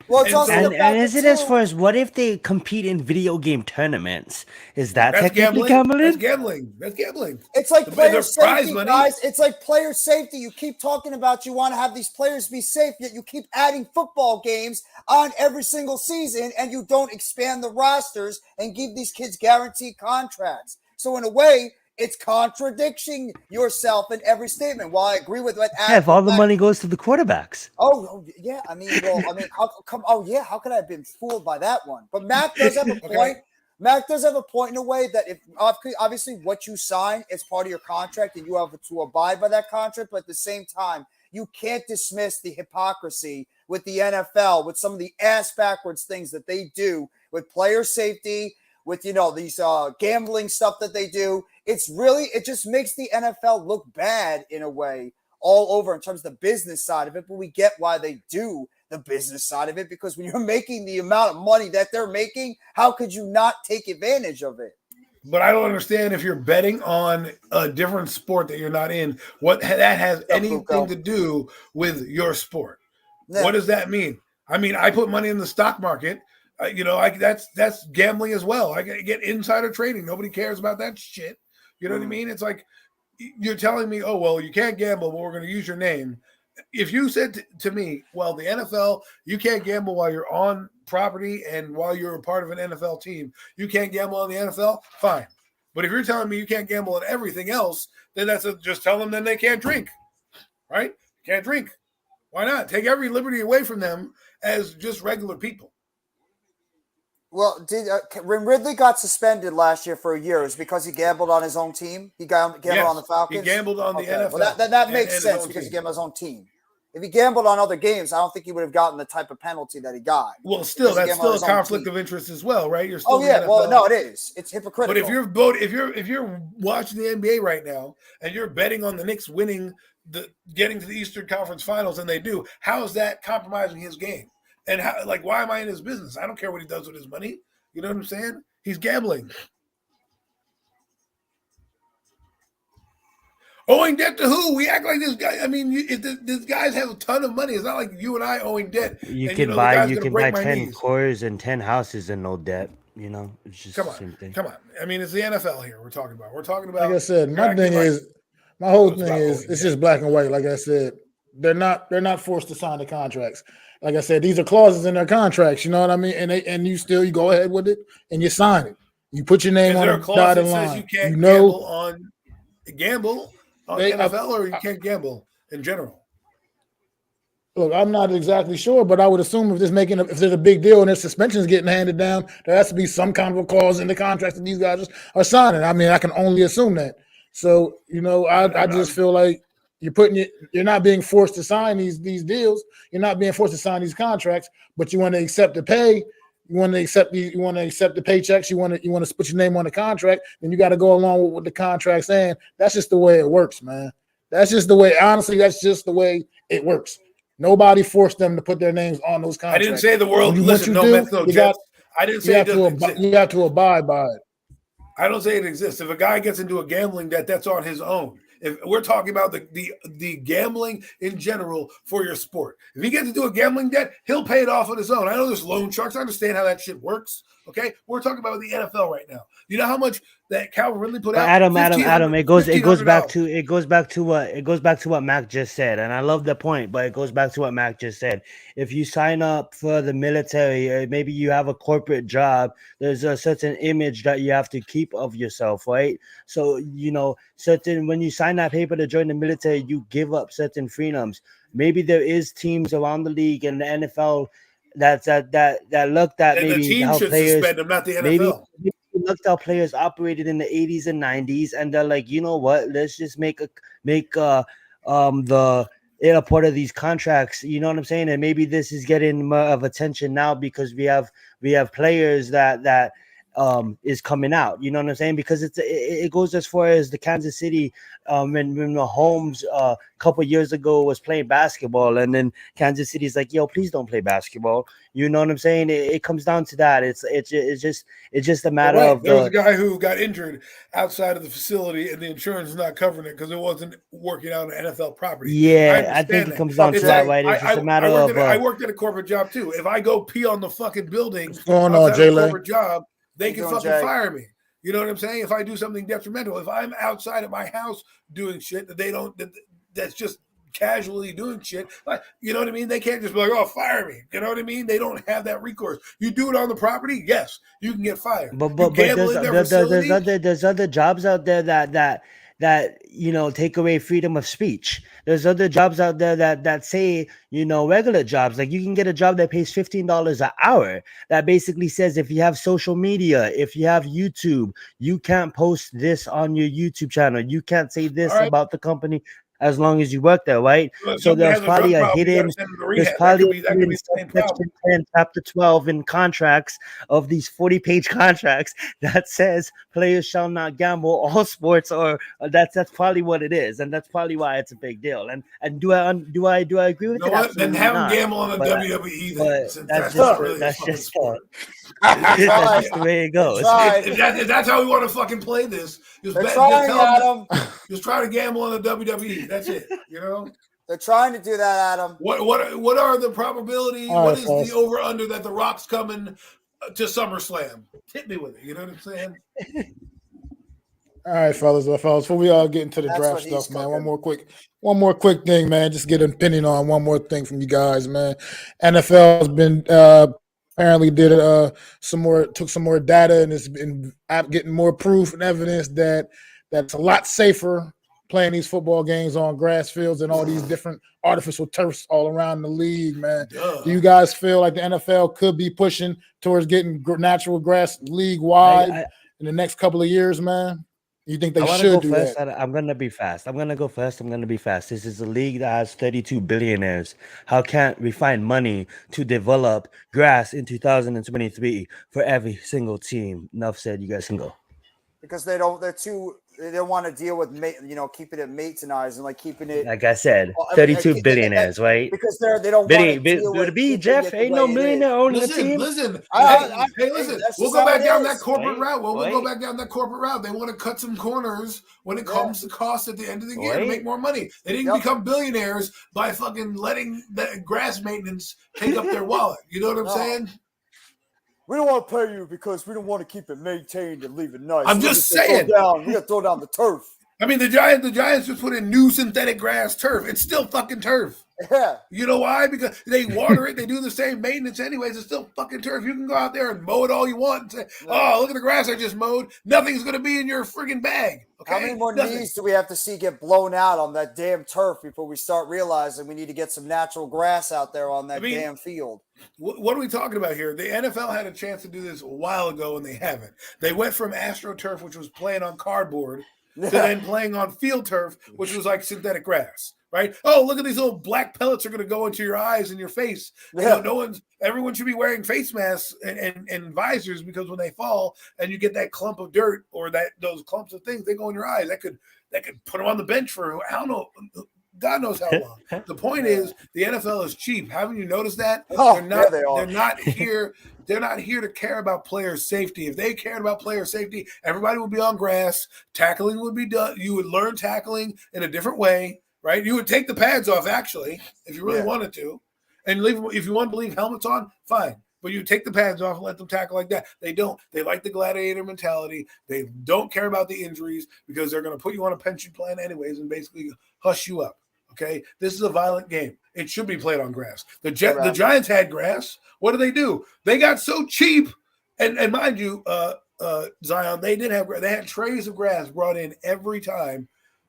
Well, it's and is it as far as what if they compete in video game tournaments? Is that technically gambling? That's gambling. That's gambling. It's like player safety, guys. It's like player safety. You keep talking about you want to have these players be safe, yet you keep adding football games on every single season, and you don't expand the rosters and give these kids guaranteed contracts. So in a way, it's contradicting yourself in every statement. While I agree with what if all the money goes to the quarterbers. Oh yeah, how could I have been fooled by that one? But Mac does have a point. Mac does have a point in a way that if obviously what you sign is part of your contract and you have to abide by that contract, but at the same time, you can't dismiss the hypocrisy with the NFL, with some of the ass backwards things that they do with player safety, with, these gambling stuff that they do. It just makes the NFL look bad in a way all over in terms of the business side of it. But we get why they do the business side of it, because when you're making the amount of money that they're making, how could you not take advantage of it? But I don't understand, if you're betting on a different sport that you're not in, what that has anything to do with your sport. Yeah. What does that mean? I mean, I put money in the stock market. That's gambling as well. I get insider trading. Nobody cares about that shit. You know what I mean? It's like, you're telling me, oh, well, you can't gamble, but we're going to use your name. If you said to me, well, the NFL, you can't gamble while you're on property and while you're a part of an NFL team, you can't gamble on the NFL, fine. But if you're telling me you can't gamble on everything else, then just tell them then they can't drink, right? Can't drink. Why not? Take every liberty away from them as just regular people. Well, when Ridley got suspended last year for a year, it was because he gambled on his own team? He gambled on the Falcons? He gambled on the NFL. Well, that makes sense because he gambled on his own team. If he gambled on other games, I don't think he would have gotten the type of penalty that he got. Well, that's still a conflict of interest as well, right? You're still well, no, it is. It's hypocritical. But if you're watching the NBA right now and you're betting on the Knicks winning getting to the Eastern Conference Finals, and they do, how is that compromising his game? And why am I in his business? I don't care what he does with his money. You know what I'm saying? He's gambling. Owing debt to who? We act like this guy. I mean, these guys have a ton of money. It's not like you and I owing debt. You can buy 10 cars and 10 houses and no debt. It's just the same thing. Come on. I mean, it's the NFL here we're talking about. We're talking about. Like I said, my whole thing is it's just black and white. Like I said, they're not forced to sign the contracts. Like I said, these are clauses in their contracts. You know what I mean? And you go ahead with it and you sign it. You put your name on the dotted line. You can't gamble on NFL, or you can't gamble in general. Look, I'm not exactly sure, but I would assume if there's a big deal and there's suspensions getting handed down, there has to be some kind of a clause in the contract that these guys are signing. I mean, I can only assume that. So, I just feel like you're not being forced to sign these deals. You're not being forced to sign these contracts, but you want to accept the pay. You want to accept the paychecks. You want to put your name on the contract. Then you got to go along with what the contract's saying. That's just the way it works, man. That's just the way. Honestly, that's just the way it works. Nobody forced them to put their names on those contracts. I didn't say the world. Listen, no Mets, no Jets. I didn't say you have to abide by it. I don't say it exists. If a guy gets into a gambling debt, that's on his own. If we're talking about the gambling in general for your sport, if he gets into a gambling debt, he'll pay it off on his own. I know there's loan sharks. I understand how that shit works. Okay, we're talking about the NFL right now. You know how much that Calvin Ridley put out? Adam. It goes back to what Mac just said, and I love the point, but it goes back to what Mac just said. If you sign up for the military, or maybe you have a corporate job, there's a certain image that you have to keep of yourself, right? So when you sign that paper to join the military, you give up certain freedoms. Maybe there is teams around the league and the NFL that looked at and maybe the team how should players suspend them, not the NFL. Maybe looked how players operated in the 80s and 90s, and they're like, you know what? Let's just make a part of these contracts. You know what I'm saying? And maybe this is getting more of attention now because we have players that is coming out. You know what I'm saying? Because it goes as far as the Kansas City when Mahomes a couple years ago was playing basketball, and then Kansas City's like, yo, please don't play basketball. You know what I'm saying? It comes down to that. It's just a matter of there was a guy who got injured outside of the facility, and the insurance is not covering it because it wasn't working out on NFL property. Yeah, I think it comes down to that, right? It's just a matter of. I worked at a corporate job too. If I go pee on the fucking building, what's going on, Jalen? Corporate job, they can fucking fire me. You know what I'm saying? If I do something detrimental, if I'm outside of my house doing shit that's just casually doing shit, you know what I mean? They can't just be like, oh, fire me. You know what I mean? They don't have that recourse. You do it on the property, yes, you can get fired. But there's other jobs out there that take away freedom of speech. There's other jobs out there that say, regular jobs. Like you can get a job that pays $15 an hour that basically says if you have social media, if you have YouTube, you can't post this on your YouTube channel. You can't say this about the company. as long as you work there, right? Well, if So somebody there's has a drug probably a problem, you hidden gotta send them to there's rehab. probably a That could hidden be the same section problem. 10, chapter 12 in contracts of these 40-page contracts that says players shall not gamble all sports, or that's probably what it is, and that's probably why it's a big deal. And do I agree You with know it? what? Then Absolutely have them not. gamble on the But WWE but then, since that's that's just not really a that's fucking just sport. They that's tried. just the way it They goes. tried. If that's how we want to fucking play this, They're trying, Adam. just try to gamble on the WWE. That's it. You know They're trying to do that, Adam. what are the probability? All What right, is fellas. the over under that the Rock's coming to SummerSlam? Hit me with it. You know what I'm saying? All right, fellas, before we all get into the That's draft what he's stuff, man. cooking. One more quick thing, man. Just get an opinion on one more thing from you guys, man. NFL has been apparently did took some more data and has been getting more proof and evidence that it's a lot safer playing these football games on grass fields and all these different artificial turfs all around the league, man. Duh. Do you guys feel like the NFL could be pushing towards getting natural grass league wide in the next couple of years, man? You think they should do first. that? I'm gonna be fast. I'm gonna go first. I'm gonna be fast. This is a league that has 32 billionaires. How can't we find money to develop grass in 2023 for every single team? Enough said. You guys can go. Because they don't want to deal with keeping it maintenance and like keeping it, Like I said, I mean, 32 billionaires, right? because they don't want to deal Would with it be keeping Jeff? it the Ain't no way it is. millionaire owning the Listen, team. listen. Hey, Listen. that's We'll just go how back it down is. that corporate Right, route. We'll go right. back down that corporate route. They want to cut some corners when it comes to costs at the end of the year to Right. make more money. They didn't Yep. become billionaires by fucking letting the grass maintenance take up their wallet. You know what I'm No. saying? We don't want to pay you because we don't want to keep it maintained and leave it nice. I'm So just we saying. We're gonna throw down the turf. I mean, the Giants just put in new synthetic grass turf. It's still fucking turf. Yeah. You know why? Because they water it. They do the same maintenance anyways. It's still fucking turf. You can go out there and mow it all you want and say, oh, look at the grass I just mowed. Nothing's going to be in your friggin' bag. Okay? How many more Nothing. knees do we have to see get blown out on that damn turf before we start realizing we need to get some natural grass out there on that damn field? What are we talking about here? The NFL had a chance to do this a while ago and they haven't. They went from AstroTurf, which was playing on cardboard, to then playing on field turf, which was like synthetic grass, right? Oh, look at these little black pellets are going to go into your eyes and your face. Yeah. You know, everyone should be wearing face masks and visors because when they fall and you get that clump of dirt or those clumps of things, they go in your eyes. That could put them on the bench for I don't know. God knows how long. The point is, the NFL is cheap. Haven't you noticed that? Oh, They're not here. They're not here to care about player safety. If they cared about player safety, everybody would be on grass. Tackling would be done. You would learn tackling in a different way, right? You would take the pads off, actually, if you really wanted to, and leave. If you want to leave helmets on, fine. But you take the pads off and let them tackle like that. They don't. They like the gladiator mentality. They don't care about the injuries because they're going to put you on a pension plan anyways and basically hush you up. Okay, this is a violent game. It should be played on grass. The Giants had grass. What do? They got so cheap, and mind you, Zion, they had trays of grass brought in every time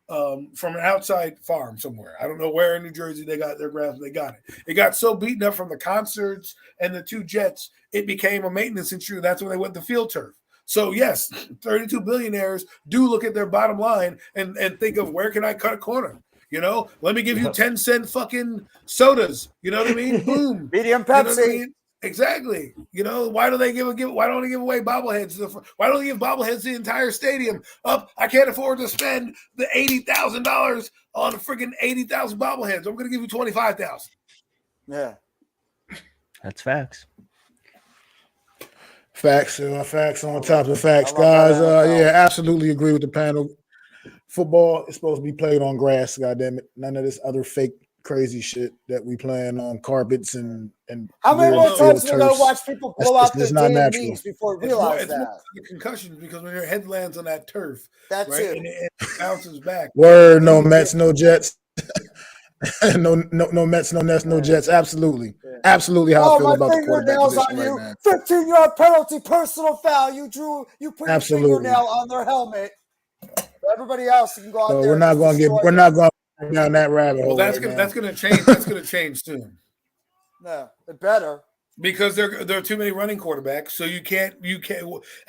from an outside farm somewhere. I don't know where in New Jersey they got their grass. They got it. It got so beaten up from the concerts and the two jets, it became a maintenance issue. That's when they went to field turf. So yes, 32 billionaires do look at their bottom line and think of where can I cut a corner. You know, let me give you 10-cent fucking sodas. You know what I mean? Boom. Medium Pepsi. You know what I mean? Exactly. You know, why don't they give away bobbleheads? Why don't they give bobbleheads the entire stadium up? I can't afford to spend the $80,000 on freaking 80,000 bobbleheads. I'm going to give you 25,000. Yeah. That's facts. Facts on top of facts, guys. Yeah, absolutely agree with the panel. Football is supposed to be played on grass, goddamn it. None of this other fake crazy shit that we playing on carpets and how many more times are we gonna watch people blow out their damn natural. knees before we realize that? It's the concussions because when your head lands on that turf, that's right, it. and it bounces back. Word, no Mets, no Jets. no Mets, no Nets, no Jets. Absolutely. Absolutely how I feel about the quarterback position right now. 15-yard penalty, personal foul. You put your fingernail on their helmet. Everybody else can go out there. We're not going down that rabbit hole. Well, that's gonna change. That's gonna change soon. No, it better. Because there are too many running quarterbacks, so you can't.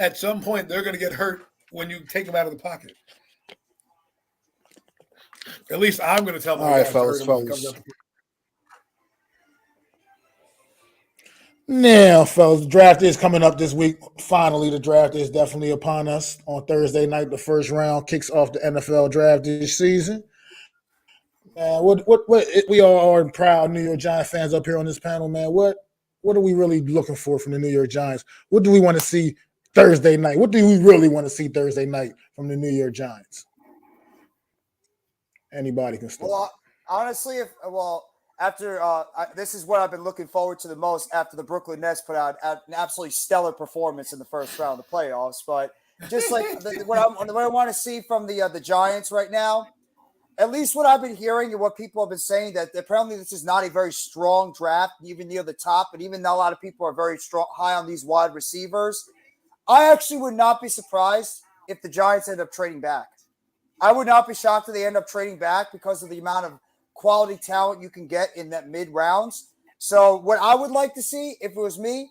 At some point, they're gonna get hurt when you take them out of the pocket. At least I'm going to tell my All right, guys to hurt fellas, him if it comes fellas. up. Now, fellas, the draft is coming up this week. Finally, the draft is definitely upon us. On Thursday night, the first round kicks off the NFL draft this season. What we all are proud New York Giants fans up here on this panel, man. What are we really looking for from the New York Giants? What do we want to see Thursday night? What do we really want to see Thursday night from the New York Giants? Anybody can start. Well, honestly, after this is what I've been looking forward to the most after the Brooklyn Nets put out an absolutely stellar performance in the first round of the playoffs. But just like what I want to see from the Giants right now, at least what I've been hearing and what people have been saying, that apparently this is not a very strong draft, even near the top. And even though a lot of people are very high on these wide receivers, I actually would not be surprised if the Giants end up trading back. I would not be shocked if they end up trading back because of the amount of quality talent you can get in that mid rounds. So what I would like to see, if it was me,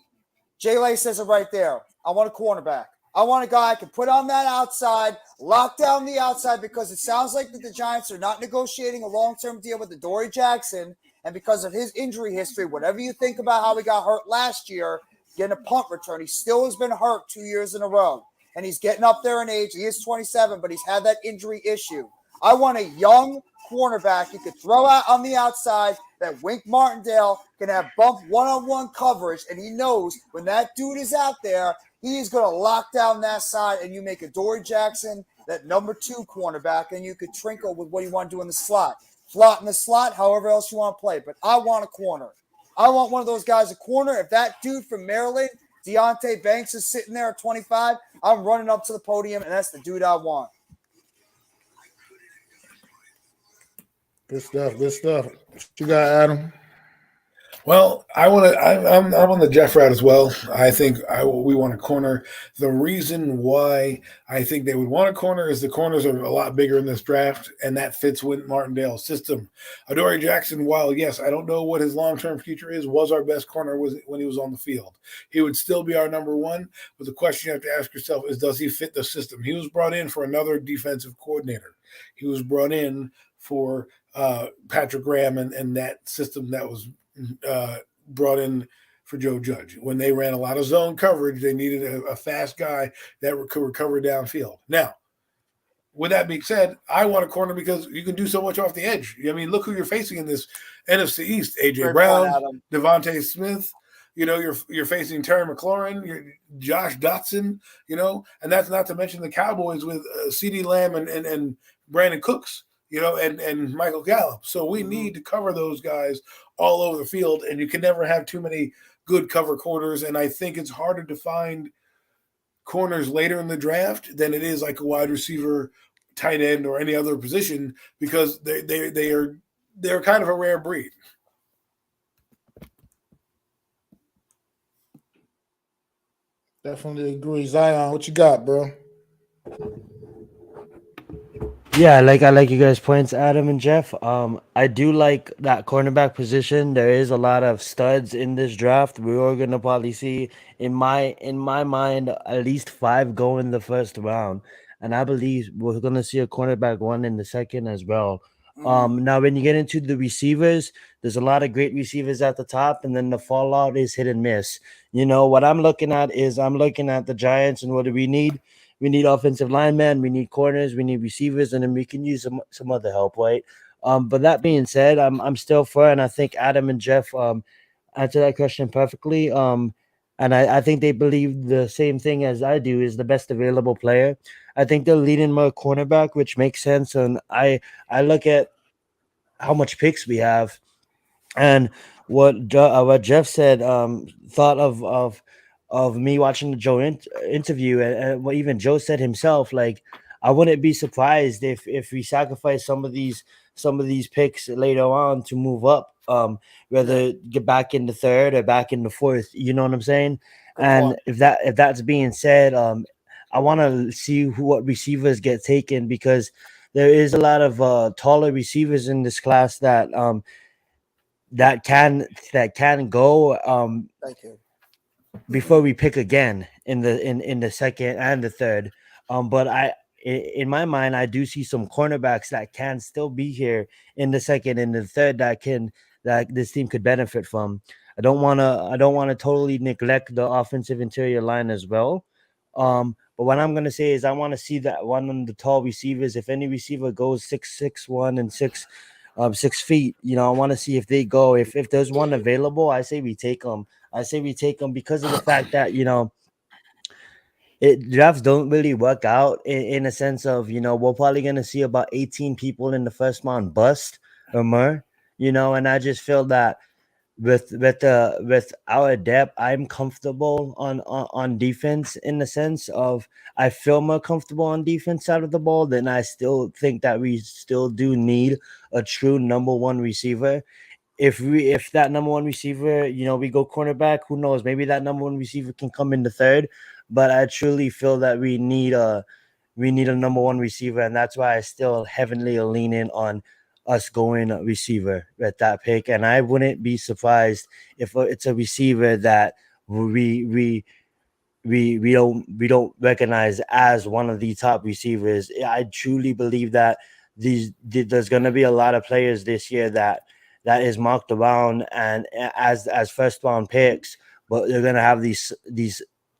Jay Lay says it right there. I want a cornerback. I want a guy I can put on that outside, lock down the outside, because it sounds like that the Giants are not negotiating a long-term deal with Adoree Jackson. And because of his injury history, whatever you think about how he got hurt last year, getting a punt return, he still has been hurt 2 years in a row. And he's getting up there in age. He is 27, but he's had that injury issue. I want a young cornerback you could throw out on the outside that Wink Martindale can have bump one-on-one coverage, and he knows when that dude is out there, he's going to lock down that side, and you make Adoree Jackson that number 2 cornerback, and you could trinkle with what you want to do in the slot. Flot in the slot, however else you want to play. But I want a corner. I want one of those guys a corner. If that dude from Maryland, Deontay Banks, is sitting there at 25, I'm running up to the podium, and that's the dude I want. Good stuff. Good stuff. What you got, Adam? Well, I'm on the Jeff route as well. I think we want a corner. The reason why I think they would want a corner is the corners are a lot bigger in this draft, and that fits Wink Martindale's system. Adoree Jackson, while yes, I don't know what his long-term future is, was our best corner when he was on the field. He would still be our number one, but the question you have to ask yourself is, does he fit the system? He was brought in for another defensive coordinator. He was brought in for Patrick Graham and that system that was brought in for Joe Judge. When they ran a lot of zone coverage, they needed a fast guy that could recover downfield. Now, with that being said, I want a corner because you can do so much off the edge. I mean, look who you're facing in this NFC East: AJ Brown, Devontae Smith. You know, you're facing Terry McLaurin, Josh Dotson. You know, and that's not to mention the Cowboys with CeeDee Lamb and Brandon Cooks. You know, and Michael Gallup. So we need to cover those guys all over the field, and you can never have too many good cover corners. And I think it's harder to find corners later in the draft than it is like a wide receiver, tight end, or any other position, because they're kind of a rare breed. Definitely agree. Zion, what you got, bro? Yeah, I like you guys' points, Adam and Jeff. I do like that cornerback position. There is a lot of studs in this draft. We are gonna probably see, in my mind, at least 5 go in the first round, and I believe we're gonna see a cornerback 1 in the second as well. Now when you get into the receivers, there's a lot of great receivers at the top, and then the fallout is hit and miss. You know what I'm looking at the Giants, and what do we need? We need offensive linemen, we need corners, we need receivers, and then we can use some other help, right? But that being said, I'm still for, and I think Adam and Jeff answer that question perfectly. And I think they believe the same thing as I do, is the best available player. I think they're leading more cornerback, which makes sense. And I look at how much picks we have, and what Jeff said, thought of me watching the Joe interview, and what even Joe said himself. Like, I wouldn't be surprised if we sacrifice some of these picks later on to move up, whether get back in the third or back in the fourth. You know what I'm saying? Good and point. if that's being said, I want to see what receivers get taken, because there is a lot of taller receivers in this class that can go Thank you. before we pick again in the second and the third. But in my mind, I do see some cornerbacks that can still be here in the second and the third that this team could benefit from. I don't wanna totally neglect the offensive interior line as well. But what I'm gonna say is I want to see that one of the tall receivers. If any receiver goes 6'1" and 6 feet, I want to see if they go. If there's one available, I say we take them. I say we take them because of the fact that drafts don't really work out in a sense of we're probably gonna see about 18 people in the first round bust or more. And I just feel that with our depth, I'm comfortable on defense in the sense of I feel more comfortable on defense side of the ball. Then I still think that we still do need a true number one receiver. If that number one receiver, we go cornerback, who knows? Maybe that number one receiver can come in the third. But I truly feel that we need a number one receiver, and that's why I still heavily lean in on us going receiver at that pick. And I wouldn't be surprised if it's a receiver that we don't recognize as one of the top receivers. I truly believe that there's going to be a lot of players this year that is marked around and as first round picks, but they're going to have these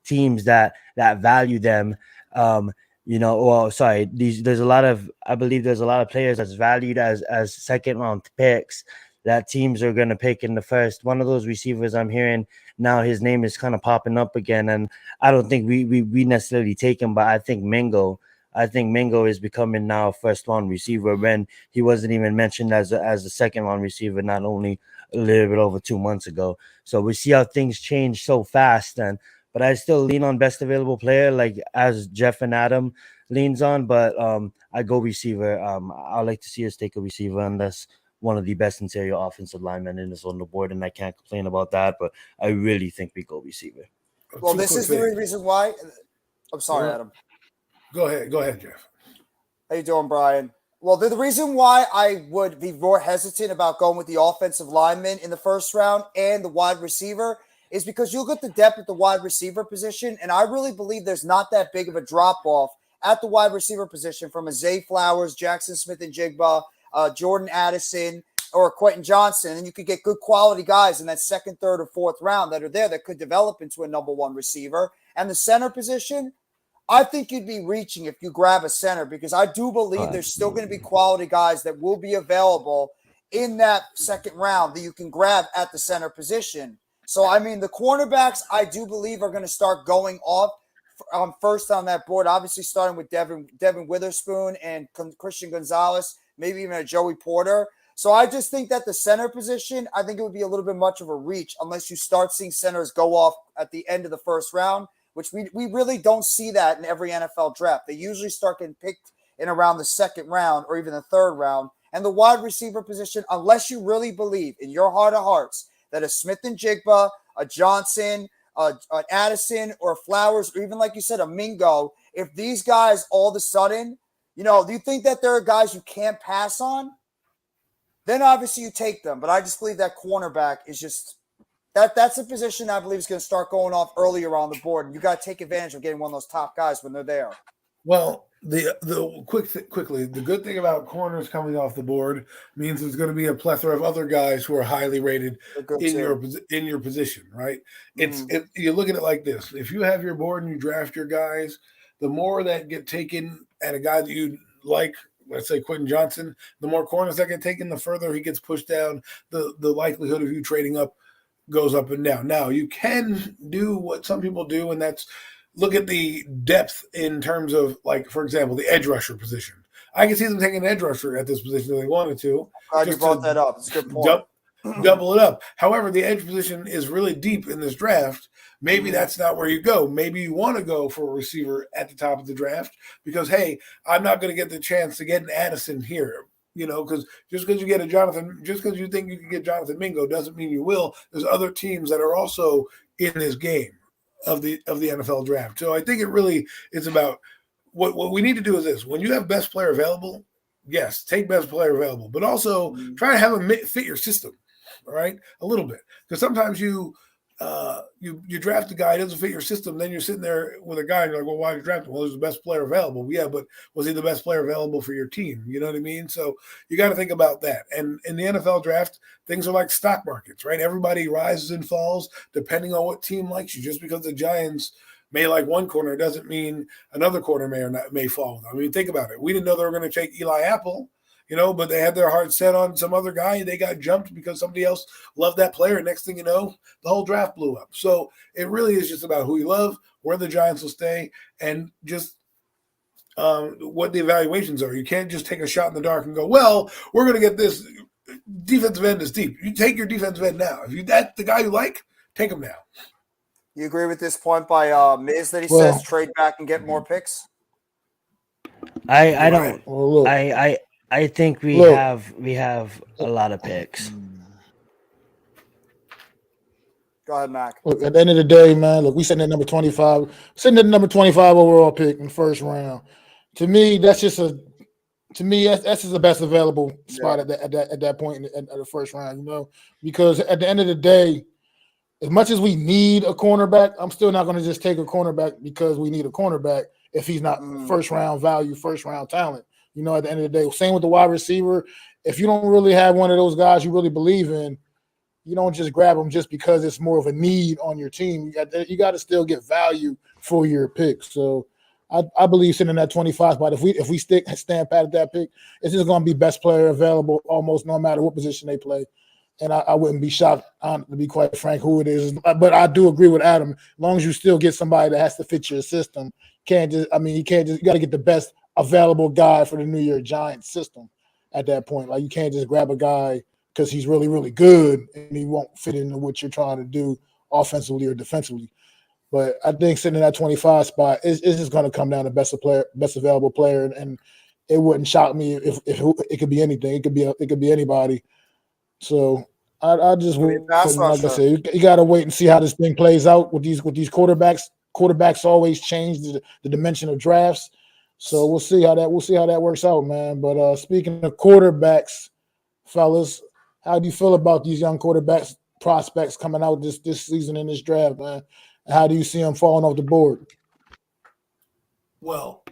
teams that value them. Sorry, I believe there's a lot of players that's valued as second round picks that teams are going to pick in the first. One of those receivers I'm hearing now, his name is kind of popping up again, and I don't think we necessarily take him, but I think Mingo is becoming now a first round receiver when he wasn't even mentioned as a second round receiver not only a little bit over 2 months ago. So we see how things change so fast, but I still lean on best available player, like as Jeff and Adam leans on. But I go receiver. I like to see us take a receiver unless one of the best interior offensive linemen in is on the board, and I can't complain about that. But I really think we go receiver. Well, this is the reason why. I'm sorry, Adam. Go ahead, Jeff. How you doing, Brian? Well, the reason why I would be more hesitant about going with the offensive lineman in the first round and the wide receiver is because you look at the depth at the wide receiver position, and I really believe there's not that big of a drop-off at the wide receiver position from a Zay Flowers, Jackson Smith-Njigba, Jordan Addison, or Quentin Johnson, and you could get good quality guys in that second, third, or fourth round that are there that could develop into a number one receiver. And the center position, I think you'd be reaching if you grab a center because I do believe there's still going to be quality guys that will be available in that second round that you can grab at the center position. So, I mean, the cornerbacks, I do believe, are going to start going off first on that board, obviously starting with Devin Witherspoon and Christian Gonzalez, maybe even a Joey Porter. So I just think that the center position, I think it would be a little bit much of a reach unless you start seeing centers go off at the end of the first round, which we really don't see that in every NFL draft. They usually start getting picked in around the second round or even the third round. And the wide receiver position, unless you really believe in your heart of hearts that a Smith-Njigba, a Johnson, an Addison, or Flowers, or even like you said, a Mingo, if these guys all of a sudden, do you think that there are guys you can't pass on? Then obviously you take them. But I just believe that cornerback is just that's a position I believe is going to start going off earlier on the board. And you got to take advantage of getting one of those top guys when they're there. Well, quickly, the good thing about corners coming off the board means there's going to be a plethora of other guys who are highly rated in your position, right? You look at it like this: if you have your board and you draft your guys, the more that get taken at a guy that you like, let's say Quentin Johnson, the more corners that get taken, the further he gets pushed down, the likelihood of you trading up goes up and down. Now, you can do what some people do, and that's look at the depth in terms of, like, for example, the edge rusher position. I can see them taking an edge rusher at this position if they wanted to. Glad you brought that up. It's a good point. Double it up. However, the edge position is really deep in this draft. Maybe that's not where you go. Maybe you want to go for a receiver at the top of the draft because, hey, I'm not going to get the chance to get an Addison here. Because just because you get just because you think you can get Jonathan Mingo doesn't mean you will. There's other teams that are also in this game of the NFL draft. So I think it really is about what we need to do is this. When you have best player available, yes, take best player available, but also try to have them fit your system, all right, a little bit. Because sometimes you you draft a guy, doesn't fit your system, then you're sitting there with a guy and you're like, well, why did you draft him? Well, he's the best player available. Yeah, but was he the best player available for your team? You know what I mean? So you got to think about that. And in the NFL draft, things are like stock markets, right? Everybody rises and falls depending on what team likes you. Just because the Giants may like one corner doesn't mean another corner may fall. I mean, think about it. We didn't know they were going to take Eli Apple, but they had their heart set on some other guy. They got jumped because somebody else loved that player. Next thing you know, the whole draft blew up. So it really is just about who you love, where the Giants will stay, and just what the evaluations are. You can't just take a shot in the dark and go, well, we're going to get this defensive end is deep. You take your defensive end now. If that's the guy you like, take him now. You agree with this point by Miz that he says trade back and get more picks? I don't. Well, look, I think we have a lot of picks. Go ahead, Mac. Look, at the end of the day, man, look, we sitting at number 25, sitting at number 25 overall pick in the first round. To me, that's just that's just the best available spot at that point in the first round, because at the end of the day, as much as we need a cornerback, I'm still not going to just take a cornerback because we need a cornerback if he's not first round value, first round talent. At the end of the day, same with the wide receiver. If you don't really have one of those guys you really believe in, you don't just grab them just because it's more of a need on your team. You got to still get value for your pick. So I believe sitting in that 25 spot, if we stand pat at that pick, it's just going to be best player available almost no matter what position they play. And I wouldn't be shocked, to be quite frank, who it is. But I do agree with Adam. As long as you still get somebody that has to fit your system, you got to get the best available guy for the New York Giants system at that point. Like, you can't just grab a guy because he's really, really good and he won't fit into what you're trying to do offensively or defensively. But I think sitting in that 25 spot, it's just going to come down to best available player, and it wouldn't shock me if it could be anything. It could be anybody. So I just like I said, you got to wait and see how this thing plays out with these quarterbacks. Quarterbacks always change the dimension of drafts, so we'll see how that works out, man. But speaking of quarterbacks, fellas, how do you feel about these young quarterbacks prospects coming out this season in this draft, man? How do you see them falling off the board? Well,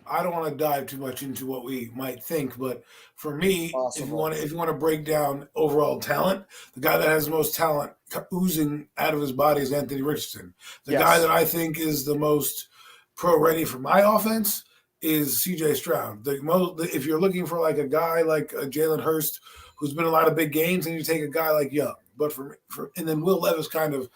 I don't want to dive too much into what we might think, but for me, if you want to break down overall talent, the guy that has the most talent oozing out of his body is Anthony Richardson. The guy that I think is the most pro ready for my offense is C.J. Stroud. If you're looking for like a guy like Jalen Hurst, who's been in a lot of big games, and you take a guy like Young. But and then Will Levis kind of,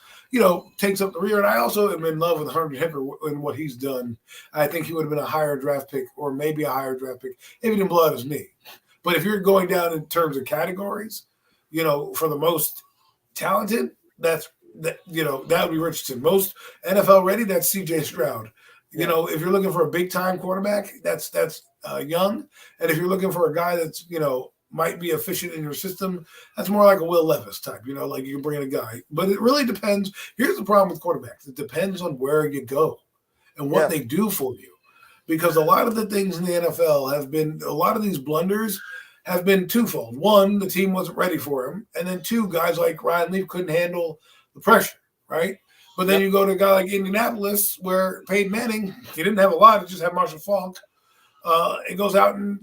takes up the rear. And I also am in love with Hunter Henry and what he's done. I think he would have been a higher draft pick, or maybe a higher draft pick if he didn't blow out his knee. But if you're going down in terms of categories, for the most talented, that would be Richardson. Most NFL ready, that's C.J. Stroud. If you're looking for a big time quarterback, that's Young. And if you're looking for a guy that's might be efficient in your system, that's more like a Will Levis type, like you can bring in a guy. But it really depends. Here's the problem with quarterbacks. It depends on where you go and what they do for you. Because a lot of the things in the NFL a lot of these blunders have been twofold. One, the team wasn't ready for him. And then two, guys like Ryan Leaf couldn't handle the pressure, right? But then you go to a guy like Indianapolis where Peyton Manning, he didn't have a lot, he just had Marshall Faulk. It goes out and,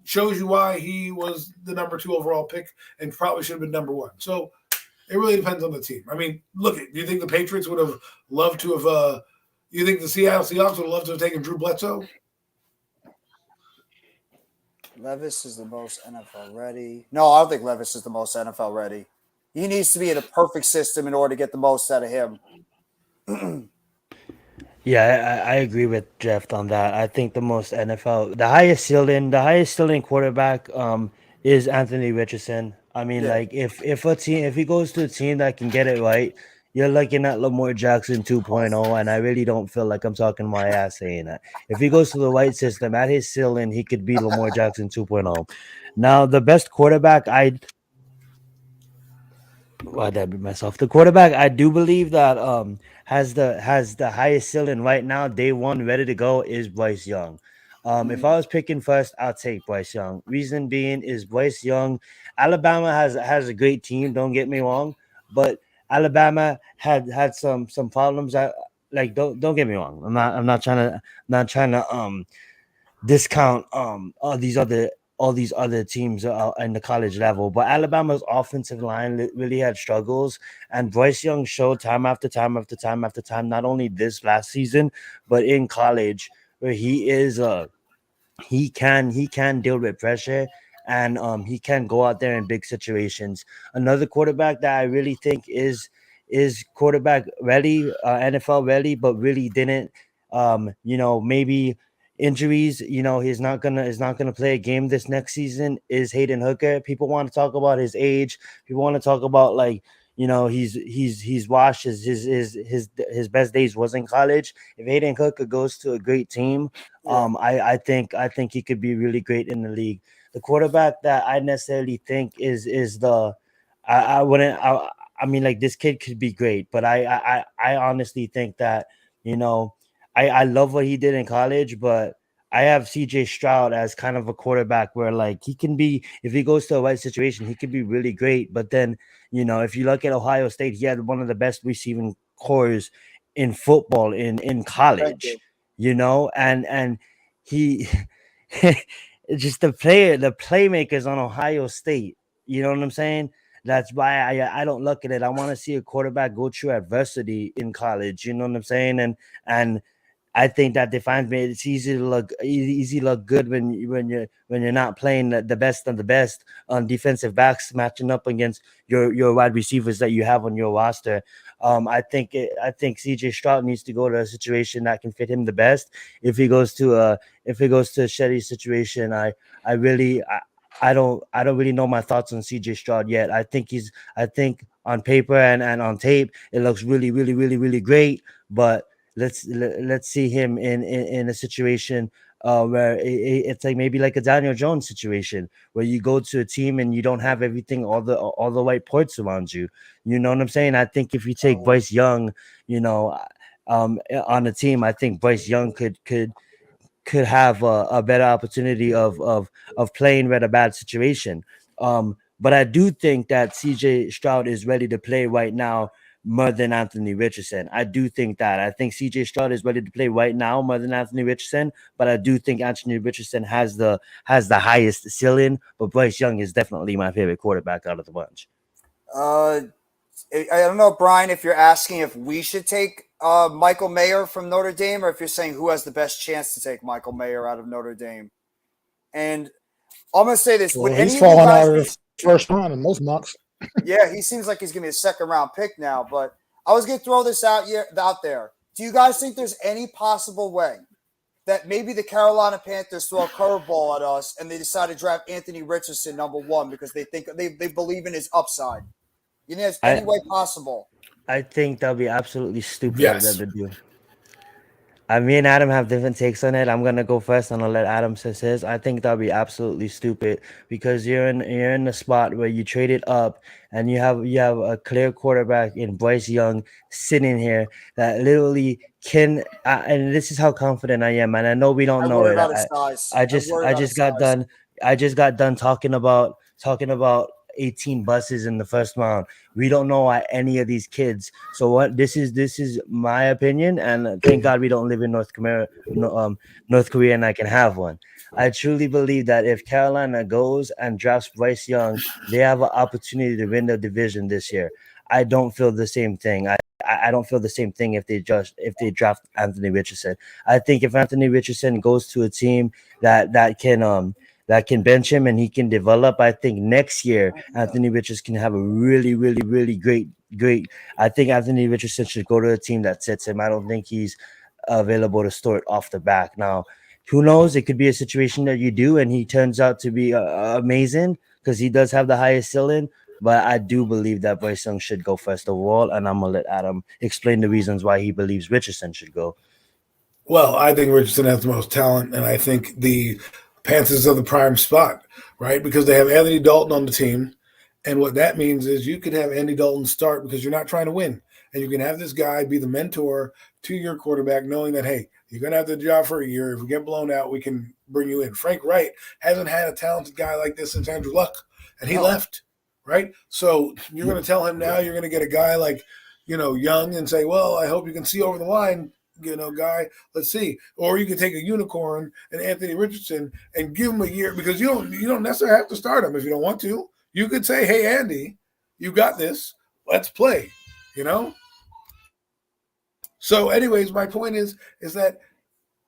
shows you why he was the number 2 overall pick and probably should have been number 1. So it really depends on the team. I mean, look, do you think the Patriots would have loved to have you think the Seattle Seahawks would have loved to have taken Drew Bledsoe? Levis is the most NFL ready. No, I don't think Levis is the most NFL ready. He needs to be in a perfect system in order to get the most out of him. Yeah, I agree with Jeff on that. I think the highest ceiling quarterback is Anthony Richardson. I mean, like if he goes to a team that can get it right, you're looking at Lamar Jackson 2.0, and I really don't feel like I'm talking my ass saying that. If he goes to the right system at his ceiling, he could be Lamar Jackson 2.0. Now, the best quarterback the quarterback I do believe that has the highest ceiling right now, day one, ready to go, is Bryce Young. If I was picking first, I'll take Bryce Young. Reason being is Bryce Young, Alabama has a great team, don't get me wrong, but Alabama had some problems. Like don't get me wrong. I'm not trying to discount all these other teams in the college level, but Alabama's offensive line really had struggles, and Bryce Young showed time after time after time after time, not only this last season but in college, where he can deal with pressure, and he can go out there in big situations. Another quarterback that I really think is quarterback ready, NFL ready, but really didn't. Maybe injuries. He's not gonna play a game this next season. Is Hayden Hooker? People want to talk about his age. People want to talk about like. He's washed his best days was in college. If Hayden Hooker goes to a great team, Yeah. I think he could be really great in the league. The quarterback that I necessarily think is the I wouldn't I mean, like, this kid could be great, but I honestly think that you know I love what he did in college, but I have CJ Stroud as kind of a quarterback where, like, he can be, if he goes to a right situation, he could be really great. But then, if you look at Ohio State, he had one of the best receiving cores in football in Thank college, you. and he just the playmakers on Ohio State. You know what I'm saying? That's why I don't look at it. I want to see a quarterback go through adversity in college. You know what I'm saying? And I think that defines me. It's easy to look good when you're not playing the best of the best on defensive backs matching up against your wide receivers that you have on your roster. I think CJ Stroud needs to go to a situation that can fit him the best. If he goes to a shitty situation, I don't really know my thoughts on CJ Stroud yet. I think on paper and on tape it looks really, really, really, really great, but let's see him in a situation where it's like maybe like a Daniel Jones situation where you go to a team and you don't have everything, all the white points around you. You know what I'm saying? I think if you take Bryce Young, on the team, I think Bryce Young could have a better opportunity of playing with a bad situation. But I do think that CJ Stroud is ready to play right now more than Anthony Richardson. I do think that. I think CJ Stroud is ready to play right now more than Anthony Richardson, but I do think Anthony Richardson has the highest ceiling. But Bryce Young is definitely my favorite quarterback out of the bunch. Uh, I don't know, Brian, if you're asking if we should take Michael Mayer from Notre Dame, or if you're saying who has the best chance to take Michael Mayer out of Notre Dame. And I'm going to say this: would Well, he's any of you falling guys out of be? the first round in most mocks. Yeah, he seems like he's going to be a second round pick now. But I was going to throw this out there. Do you guys think there's any possible way that maybe the Carolina Panthers throw a curveball at us and they decide to draft Anthony Richardson #1 because they think they believe in his upside? You think there's any way possible? I think that'll be absolutely stupid of them Yes. to do. Me and Adam have different takes on it. I'm gonna go first, and I'll let Adam say his. I think that'd be absolutely stupid because you're in the spot where you traded up, and you have a clear quarterback in Bryce Young sitting here that literally can. And this is how confident I am, and I know we don't I know worry it. about his size. I I just worry I about his just got size. done. Talking about 18 buses in the first round. We don't know any of these kids. So what? This is my opinion, and thank God we don't live in North Korea. North Korea, and I can have one. I truly believe that if Carolina goes and drafts Bryce Young, they have an opportunity to win the division this year. I don't feel the same thing. I don't feel the same thing if they draft Anthony Richardson. I think if Anthony Richardson goes to a team that can bench him and he can develop, I think next year Anthony Richardson can have a really, really, really great. I think Anthony Richardson should go to a team that sits him. I don't think he's available to start off the back. Now, who knows? It could be a situation that you do, and he turns out to be amazing because he does have the highest ceiling. But I do believe that Bryce Young should go first overall, and I'm gonna let Adam explain the reasons why he believes Richardson should go. Well, I think Richardson has the most talent, and I think the Panthers are the prime spot, right? Because they have Anthony Dalton on the team. And what that means is you could have Andy Dalton start because you're not trying to win. And you can have this guy be the mentor to your quarterback, knowing that, hey, you're going to have the job for a year. If we get blown out, we can bring you in. Frank Wright hasn't had a talented guy like this since Andrew Luck, and he No. left. right? So you're going to tell him now you're going to get a guy like, Young and say, well, I hope you can see over the line, guy. Let's see. Or you can take a unicorn and Anthony Richardson and give him a year because you don't necessarily have to start him if you don't want to. You could say, hey, Andy, you got this. Let's play, So anyways, my point is that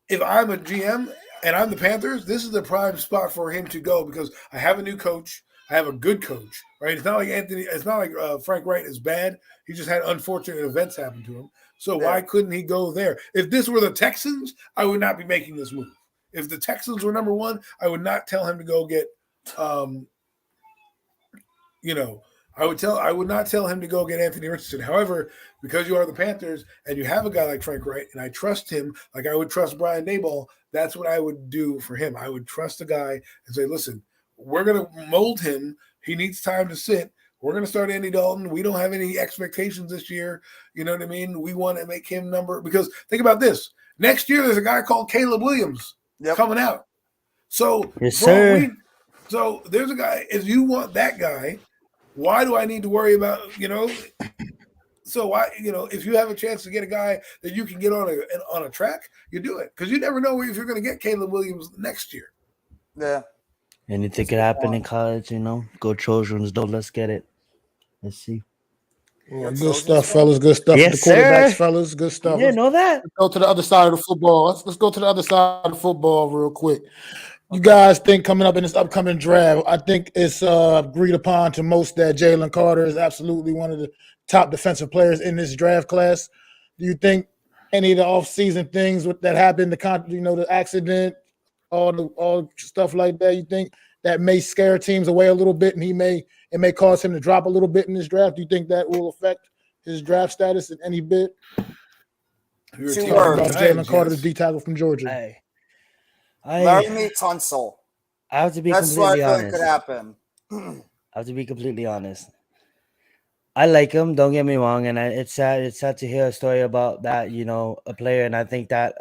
if I'm a GM and I'm the Panthers, this is the prime spot for him to go because I have a new coach. I have a good coach, right? It's not like Frank Wright is bad. He just had unfortunate events happen to him. So why couldn't he go there? If this were the Texans, I would not be making this move. If the Texans were number one, I would not tell him to go get, I would not tell him to go get Anthony Richardson. However, because you are the Panthers and you have a guy like Frank Wright, and I trust him like I would trust Brian Daboll, that's what I would do for him. I would trust the guy and say, listen, we're going to mold him. He needs time to sit. We're going to start Andy Dalton. We don't have any expectations this year. You know what I mean? We want to make him because think about this. Next year, there's a guy called Caleb Williams coming out. So, yes, sir. So there's a guy. If you want that guy, why do I need to worry about, So why, if you have a chance to get a guy that you can get on a track, you do it because you never know if you're going to get Caleb Williams next year. Yeah. Anything could happen in college, Go Trojans, though. Let's get it. Let's see. Well, good stuff, fellas. Good stuff. Yes, the quarterbacks, sir. fellas. Good stuff. You know that. Let's go to the other side of the football. Let's go to the other side of the football real quick. You guys think coming up in this upcoming draft, I think it's agreed upon to most that Jalen Carter is absolutely one of the top defensive players in this draft class. Do you think any of the offseason things that happened, the accident, all stuff like that, you think that may scare teams away a little bit and it may cause him to drop a little bit in this draft? Do you think that will affect his draft status in any bit? Jalen Carter, the D tackle from Georgia. Laramie Tunsil. I have to be That's completely what I feel honest. Could happen. I have to be completely honest. I like him. Don't get me wrong, and it's sad. It's sad to hear a story about that. A player, and I think that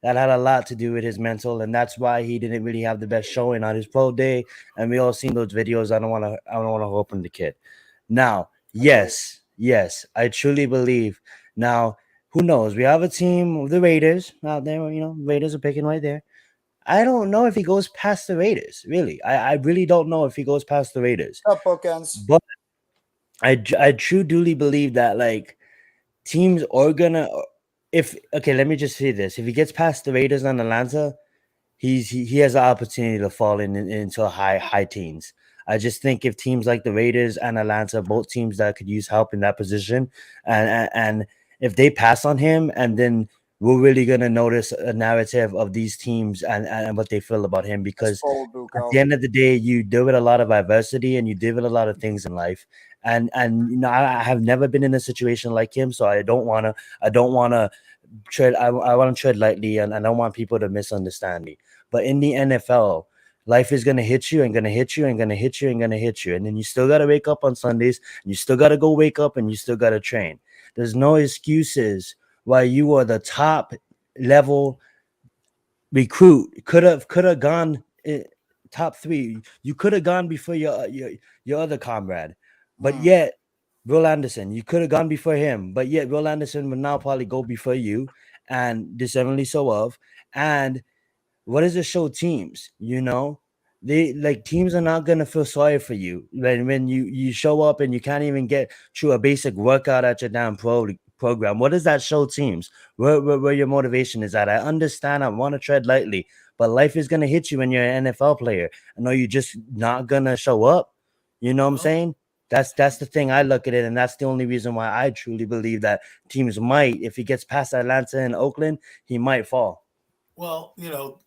that had a lot to do with his mental, and that's why he didn't really have the best showing on his pro day. And we all seen those videos. I don't want to open the kid. Now, yes, I truly believe. Now, who knows? We have a team, the Raiders out there. Raiders are picking right there. I don't know if he goes past the Raiders. Really, I really don't know if he goes past the Raiders. Bookends. But I truly believe that teams are gonna let me just say this. If he gets past the Raiders and Atlanta, he has an opportunity to fall into high teens. I just think if teams like the Raiders and Atlanta, both teams that could use help in that position, and if they pass on him, and then we're really gonna notice a narrative of these teams and what they feel about him, because at the end of the day, you deal with a lot of adversity and you deal with a lot of things in life. And I have never been in a situation like him, so I don't want to tread. I want to tread lightly, and I don't want people to misunderstand me. But in the NFL, life is gonna hit you and gonna hit you and gonna hit you and gonna hit you, and then you still gotta wake up on Sundays. And you still gotta go wake up, and you still gotta train. There's no excuses why you are the top level recruit. Could have gone top 3. You could have gone before your other comrade. But yet, Will Anderson, you could have gone before him. But yet, Will Anderson would now probably go before you, and deservedly so of. And what does it show teams? They teams are not gonna feel sorry for you when you show up and you can't even get through a basic workout at your damn program. What does that show teams? Where your motivation is at? I understand. I want to tread lightly, but life is gonna hit you when you're an NFL player. I know you're just not gonna show up. You know what I'm saying? That's the thing. I look at it, and that's the only reason why I truly believe that teams might, if he gets past Atlanta and Oakland, he might fall. Well,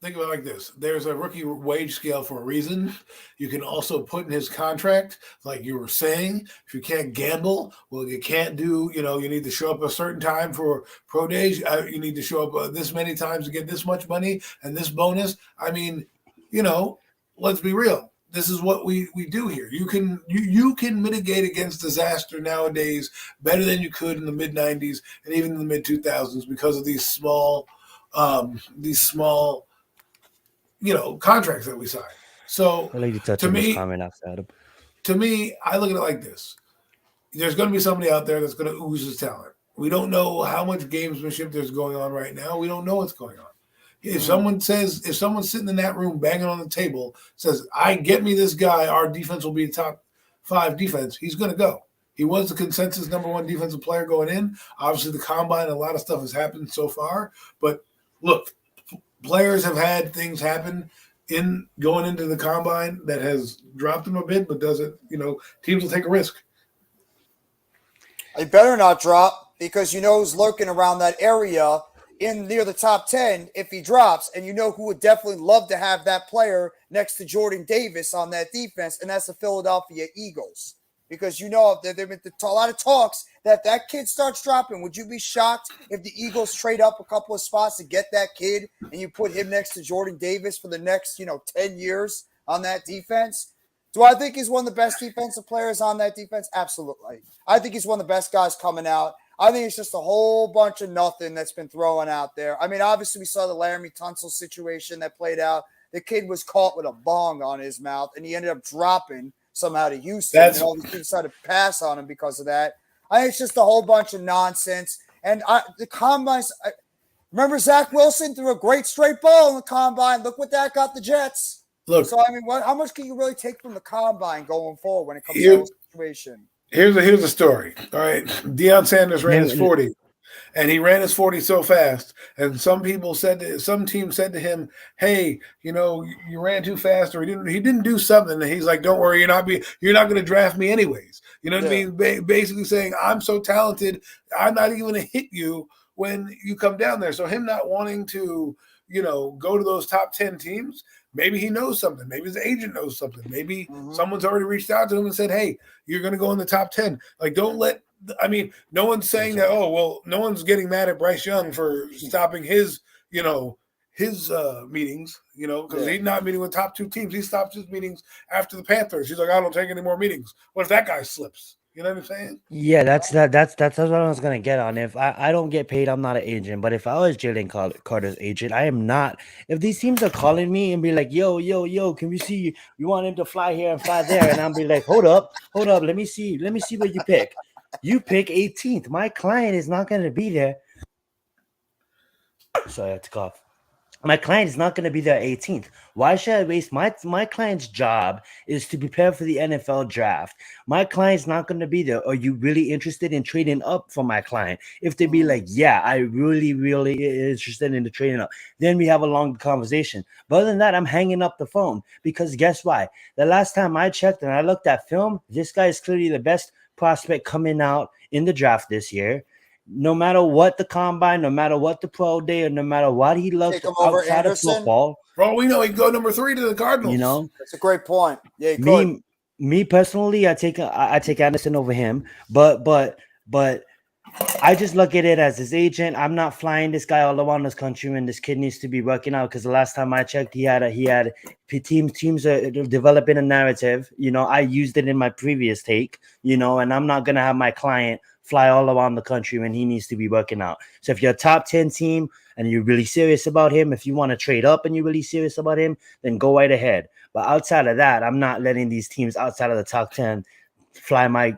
think of it like this. There's a rookie wage scale for a reason. You can also put in his contract, like you were saying, if you can't gamble, well, you can't do, you need to show up a certain time for pro days. You need to show up this many times to get this much money and this bonus. I mean, let's be real. This is what we do here. You can mitigate against disaster nowadays better than you could in the mid-90s and even in the mid-2000s because of these small contracts that we sign. So I like to touch on this comment outside of. to me, I look at it like this. There's going to be somebody out there that's going to ooze his talent. We don't know how much gamesmanship there's going on right now. We don't know what's going on. If someone's sitting in that room banging on the table, says, I get me this guy, our defense will be top 5 defense, he's going to go. He was the consensus number 1 defensive player going in. Obviously, the combine, a lot of stuff has happened so far. But look, players have had things happen in going into the combine that has dropped them a bit, but doesn't, teams will take a risk. He better not drop because you know who's lurking around that area in near the top 10 if he drops, and you know who would definitely love to have that player next to Jordan Davis on that defense, and that's the Philadelphia Eagles. Because there have been a lot of talks that kid starts dropping. Would you be shocked if the Eagles trade up a couple of spots to get that kid and you put him next to Jordan Davis for the next 10 years on that defense? Do I think he's one of the best defensive players on that defense? Absolutely. I think he's one of the best guys coming out. I think it's just a whole bunch of nothing that's been thrown out there. I mean, obviously we saw the Laramie Tunsil situation that played out. The kid was caught with a bong on his mouth, and he ended up dropping somehow to Houston. And all these people decided to pass on him because of that. I think it's just a whole bunch of nonsense. And the combines, remember Zach Wilson threw a great straight ball in the combine. Look what that got the Jets. Look, so I mean, how much can you really take from the combine going forward when it comes to that situation? Here's a story. All right, Deion Sanders ran his 40, and he ran his 40 so fast. And some team said to him, "Hey, you ran too fast, or he didn't do something." And he's like, "Don't worry, you're not going to draft me anyways." You know what I mean? Basically saying, "I'm so talented, I'm not even going to hit you when you come down there." So him not wanting to, go to those top 10 teams. Maybe he knows something. Maybe his agent knows something. Maybe someone's already reached out to him and said, "Hey, you're going to go in the top 10." Like, don't let – I mean, no one's saying that, no one's getting mad at Bryce Young for stopping his meetings, because he's not meeting with top 2 teams. He stops his meetings after the Panthers. He's like, "I don't take any more meetings." What if that guy slips? You know what I'm saying? Yeah, that's what I was gonna get on. If I don't get paid, I'm not an agent. But if I was Jalen Carter's agent, I am not. If these teams are calling me and be like, yo, can we see you want him to fly here and fly there? And I'll be like, hold up, let me see what you pick. You pick 18th. My client is not gonna be there. Sorry, I had to cough. My client is not going to be there 18th. Why should I waste my client's job is to prepare for the NFL draft. My client's not going to be there. Are you really interested in trading up for my client? If they be like, yeah, I really, really interested in the trading up, then we have a long conversation. But other than that, I'm hanging up the phone because guess why? The last time I checked and I looked at film, this guy is clearly the best prospect coming out in the draft this year. No matter what the combine, no matter what the pro day, or no matter what he loves outside of football. Bro, we know he can go number 3 to the Cardinals. That's a great point. Yeah, me personally, I take Anderson over him, but I just look at it as his agent. I'm not flying this guy all around this country, and this kid needs to be working out because the last time I checked, he had teams are developing a narrative. I used it in my previous take. And I'm not gonna have my client fly all around the country when he needs to be working out. So if you're a top 10 team and you're really serious about him, if you want to trade up and you're really serious about him, then go right ahead. But outside of that, I'm not letting these teams outside of the top 10 fly my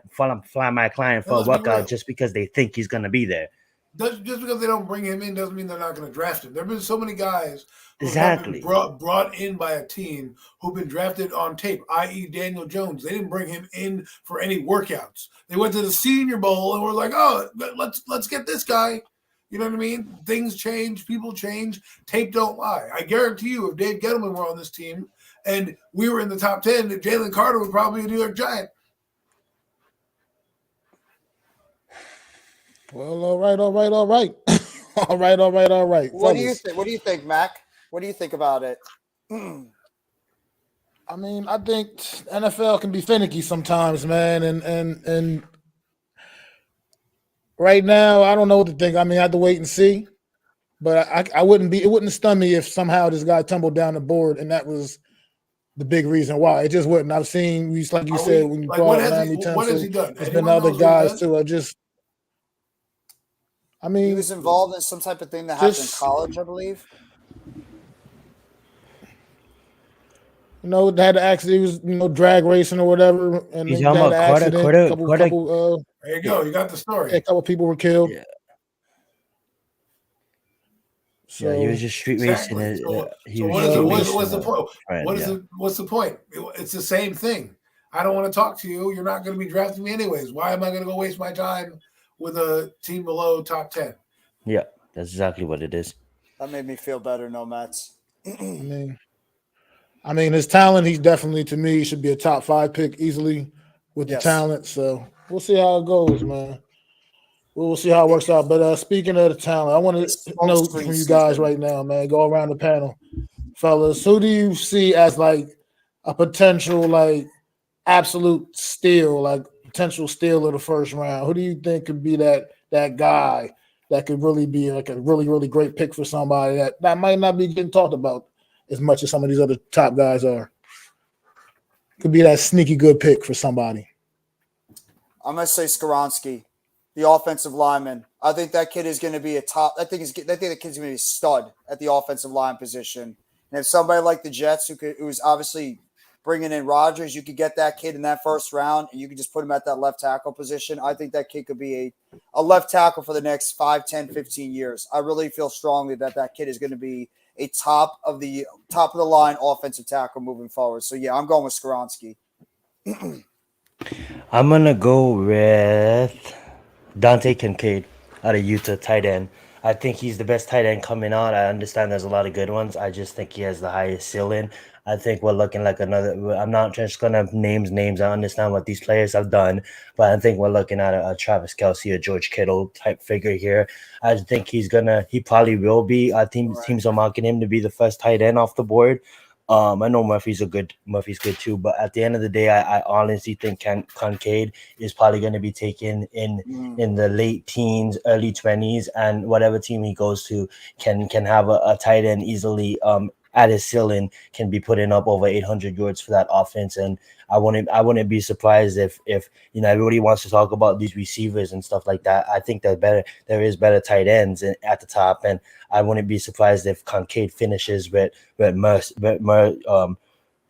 client for a workout just because they think he's going to be there. Just because they don't bring him in doesn't mean they're not going to draft him. There have been so many guys who've exactly been brought in by a team who've been drafted on tape, i.e. Daniel Jones. They didn't bring him in for any workouts. They went to the Senior Bowl and were like, "Oh, let's get this guy." You know what I mean? Things change, people change. Tape don't lie. I guarantee you, if Dave Gettleman were on this team and we were in the top 10, Jalen Carter would probably be a New York Giant. Well, all right. all right. What do you think? What do you think, Mac? What do you think about it? I mean, I think NFL can be finicky sometimes, man. And right now, I don't know what to think. I mean, I have to wait and see. But it wouldn't stun me if somehow this guy tumbled down the board and that was the big reason why. It just wouldn't. I've seen, like you said, when you brought Laramie Tunsil, what has he done? There's been other guys too. I mean, he was involved in some type of thing that happened in college, I believe. had the accident. He was, drag racing or whatever, and He's he talking had an about Carter. accident. Carter. Couple, Carter. couple, There you go. You got the story. a couple people were killed. Yeah. So Yeah, he was just street racing. Exactly. He So was what is street it? racing. What's the point? Friend, What is yeah. it? What's the point? It's the same thing. I don't want to talk to you. You're not going to be drafting me anyways. Why am I going to go waste my time with a team below top 10? Yeah, that's exactly what it is. That made me feel better, no Mets. I mean, his talent. He's definitely, to me, should be a top 5 pick easily with the Yes. talent. So we'll see how it goes, man. We'll see how it works out. But speaking of the talent, I want to know from you guys right now, man. Go around the panel, fellas. Who do you see as like a potential, like absolute steal, like potential steal of the first round? Who do you think could be that guy that could really be like a really, really great pick for somebody that might not be getting talked about as much as some of these other top guys are? Could be that sneaky good pick for somebody. I'm gonna say Skaronski, the offensive lineman. I think that kid is going to be a top. I think the kid's going to be a stud at the offensive line position. And if somebody like the Jets, who's obviously bringing in Rodgers, you could get that kid in that first round, and you could just put him at that left tackle position. I think that kid could be a left tackle for the next 5, 10, 15 years. I really feel strongly that kid is going to be a top of the line offensive tackle moving forward. So yeah, I'm going with Skaronski. I'm gonna go with Dante Kincaid out of Utah, tight end. I think he's the best tight end coming out. I understand there's a lot of good ones. I just think he has the highest ceiling. I think we're looking like another. I'm not just gonna names. I understand what these players have done, but I think we're looking at a Travis Kelce or George Kittle type figure here. I think he probably will be. I think teams are marking him to be the first tight end off the board. I know Murphy's good too, but at the end of the day, I honestly think Kincaid is probably going to be taken in the late teens, early 20s, and whatever team he goes to can have a tight end easily at his ceiling, can be putting up over 800 yards for that offense. And I wouldn't be surprised if everybody wants to talk about these receivers and stuff like that. I think there is better tight ends at the top, and I wouldn't be surprised if Kincaid finishes with more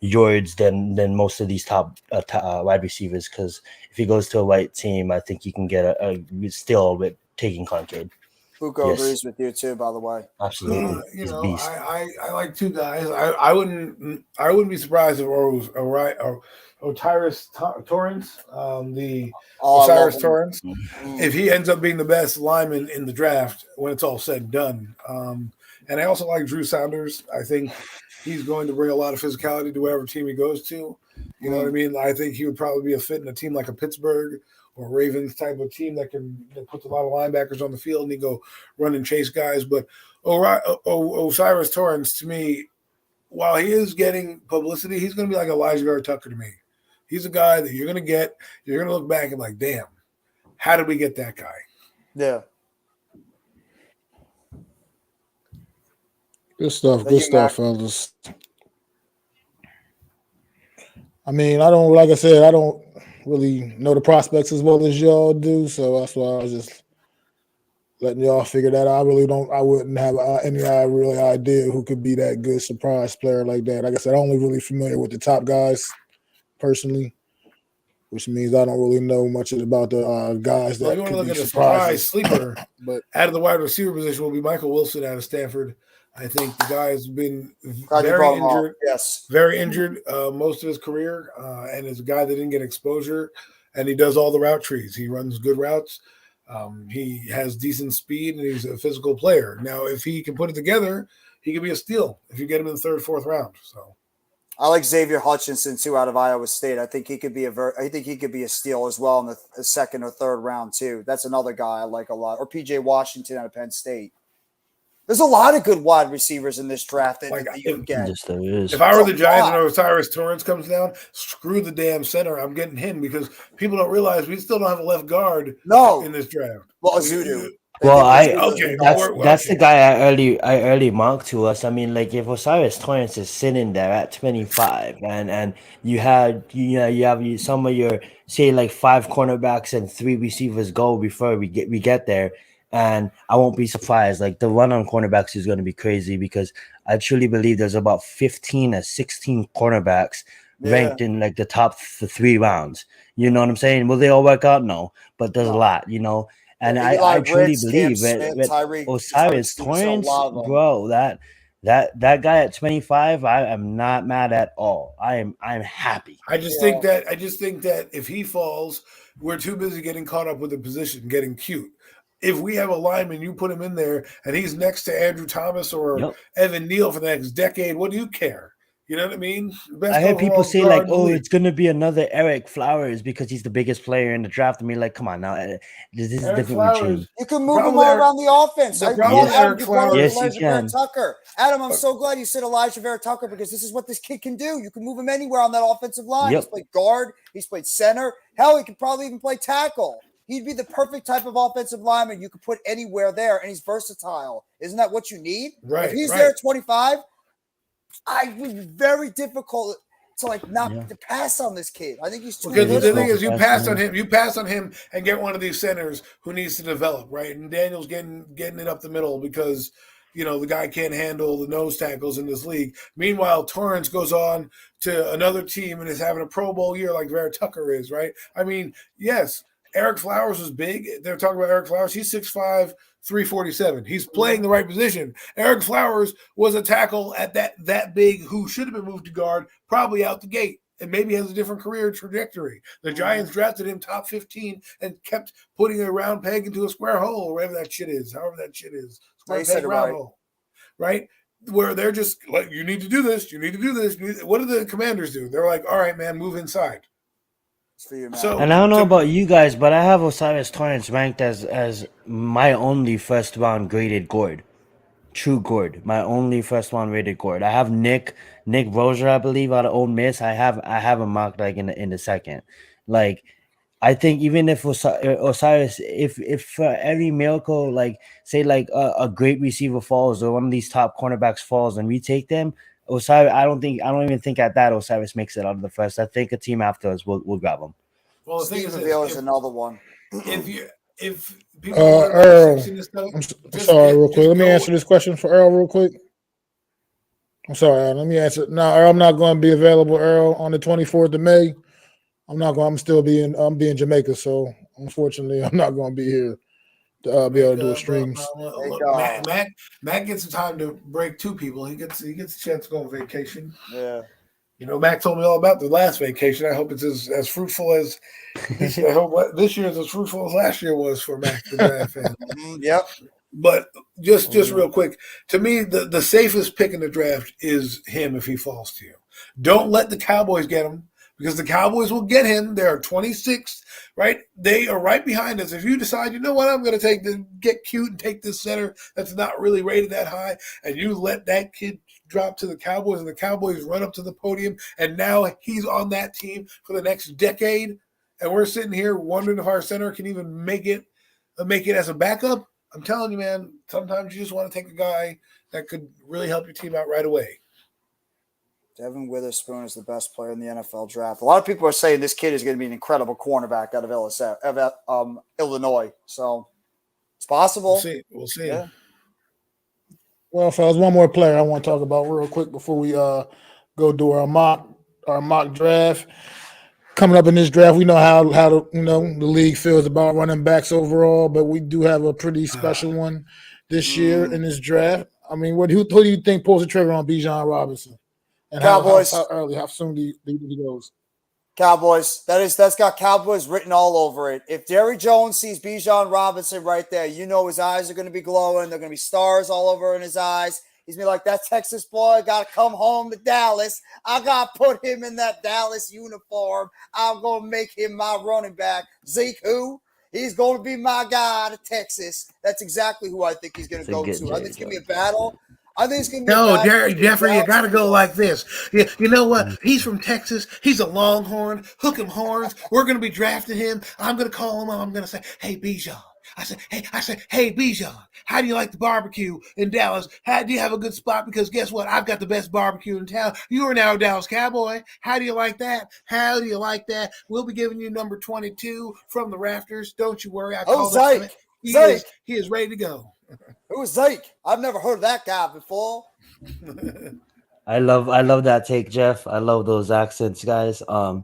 yards than most of these top wide receivers. Because if he goes to a white team, I think you can get a steal with taking Kincaid. Buko agrees with you too, by the way. Absolutely, beast. I like two guys. I wouldn't be surprised if Osiris Torrance, Osiris Torrance, if he ends up being the best lineman in the draft when it's all said and done. And I also like Drew Saunders. I think he's going to bring a lot of physicality to whatever team he goes to. You know what I mean? I think he would probably be a fit in a team like a Pittsburgh or Ravens type of team that puts a lot of linebackers on the field and he go run and chase guys. But Osiris Torrance, to me, while he is getting publicity, he's going to be like Elijah Gar-Tucker to me. He's a guy that you're going to look back and like, damn, how did we get that guy? Yeah. Good stuff, fellas. I mean, I don't really know the prospects as well as y'all do, so that's why I was just letting y'all figure that out. I wouldn't have any really idea who could be that good surprise player like that. Like I said, I'm only really familiar with the top guys personally, which means I don't really know much about the guys that you want to look at a surprise sleeper, but out of the wide receiver position will be Michael Wilson out of Stanford. I think the guy has been very injured. Yes, very injured most of his career, and is a guy that didn't get exposure. And he does all the route trees. He runs good routes. He has decent speed, and he's a physical player. Now, if he can put it together, he could be a steal if you get him in the third, fourth round. So, I like Xavier Hutchinson too out of Iowa State. I think he could be a steal as well in the second or third round too. That's another guy I like a lot. Or PJ Washington out of Penn State. There's a lot of good wide receivers in this draft that you can get. Yes, there is. If I were the Giants and Osiris Torrance comes down, screw the damn center. I'm getting him because people don't realize we still don't have a left guard in this draft. Well, Azudu. Well, that's the guy I early marked to us. I mean, like if Osiris Torrance is sitting there at 25, and you have some of your say like 5 cornerbacks and 3 receivers go before we get there. And I won't be surprised. Like the run on cornerbacks is going to be crazy because I truly believe there's about 15 or 16 cornerbacks ranked in like the top 3 rounds. You know what I'm saying? Will they all work out? No, but there's a lot, you know. And Eli I truly Ricks, Cam believe Smith, with Tyreek Osiris Smith, so a Torrance, lot of them. bro, that guy at 25, I am not mad at all. I'm happy. I just think that if he falls, we're too busy getting caught up with the position, getting cute. If we have a lineman, you put him in there, and he's next to Andrew Thomas or Evan Neal for the next decade. What do you care? You know what I mean? I heard people say like, "Oh, it's gonna be another Eric Flowers because he's the biggest player in the draft." I mean, like, come on now, this is Eric different Flowers, routine. You can move him all around the offense. The problem with Eric Flowers, yes, Elijah you can. Vera Tucker. Adam, I'm so glad you said Elijah Vera Tucker because this is what this kid can do. You can move him anywhere on that offensive line. He's played guard. He's played center. Hell, he could probably even play tackle. He'd be the perfect type of offensive lineman you could put anywhere there, and he's versatile. Isn't that what you need? Right. If he's there at 25, I would be very difficult to to pass on this kid. I think he's too because little. the thing is, you pass on him and get one of these centers who needs to develop, right? And Daniel's getting it up the middle because the guy can't handle the nose tackles in this league. Meanwhile, Torrance goes on to another team and is having a Pro Bowl year like Vera Tucker is, right? I mean, yes, Eric Flowers was big. They're talking about Eric Flowers. He's 6'5", 347. He's playing the right position. Eric Flowers was a tackle at that big who should have been moved to guard, probably out the gate, and maybe has a different career trajectory. The Giants drafted him top 15 and kept putting a round peg into a square hole, or whatever that shit is, square peg, round hole, right? Where they're just like, you need to do this, you need to do this. What do the Commanders do? They're like, all right, man, move inside. For you, man. So, and I don't know about you guys, but I have Osiris Torrance ranked as my only first round graded guard. True guard. My only first round rated guard. I have Nick Rozier, I believe, out of Ole Miss. I have him marked like in the second. Like, I think even if Osiris, if for every miracle, like say like a great receiver falls or one of these top cornerbacks falls and we take them, Osiris, I don't even think at that Osiris makes it out of the first. I think a team after us will grab him. Well, the thing is another one. If people Earl, I'm sorry, real quick. Let me answer this question for Earl real quick. I'm sorry, let me answer. No, Earl, I'm not going to be available, Earl, on the 24th of May. I'm being Jamaica, so unfortunately, I'm not going to be here to be able to do streams. Matt gets some time to break two people. He gets a chance to go on vacation. Yeah. Mac told me all about the last vacation. I hope it's as fruitful as this year. I hope this year is as fruitful as last year was for Mac, the Giant fan. Yep. But just real quick, to me, the safest pick in the draft is him if he falls to you. Don't let the Cowboys get him because the Cowboys will get him. They're 26th, right? They are right behind us. If you decide, you know what, I'm going to get cute and take this center that's not really rated that high, and you let that kid drop to the Cowboys and the Cowboys run up to the podium, and now he's on that team for the next decade, and we're sitting here wondering if our center can even make it as a backup. I'm telling you, man, sometimes you just want to take a guy that could really help your team out right away. Devin Witherspoon is the best player in the NFL draft. A lot of people are saying this kid is going to be an incredible cornerback out of Illinois. So it's possible. We'll see. Yeah. Well, fellas, one more player I want to talk about real quick before we go do our mock draft. Coming up in this draft, we know how the league feels about running backs overall, but we do have a pretty special one this year in this draft. I mean, who do you think pulls the trigger on Bijan Robinson? And Cowboys. How soon do he goes? Cowboys. That's got Cowboys written all over it. If Jerry Jones sees Bijan Robinson right there, his eyes are going to be glowing. They're going to be stars all over in his eyes. He's going to be like, that Texas boy got to come home to Dallas. I got to put him in that Dallas uniform. I'm going to make him my running back. Zeke who? He's going to be my guy to Texas. That's exactly who I think he's going to go to. I think it's going to be a battle. I think it's going to be Jeffrey, you got to go like this. You know what? He's from Texas. He's a Longhorn. Hook 'em horns. We're going to be drafting him. I'm going to call him up. I'm going to say, hey, Bijan. I said, hey, Bijan, how do you like the barbecue in Dallas? How do you have a good spot? Because guess what? I've got the best barbecue in town. You are now a Dallas Cowboy. How do you like that? How do you like that? We'll be giving you number 22 from the rafters. Don't you worry. He is ready to go. Who is Zeke? I've never heard of that guy before. I love that take, Jeff. I love those accents, guys. I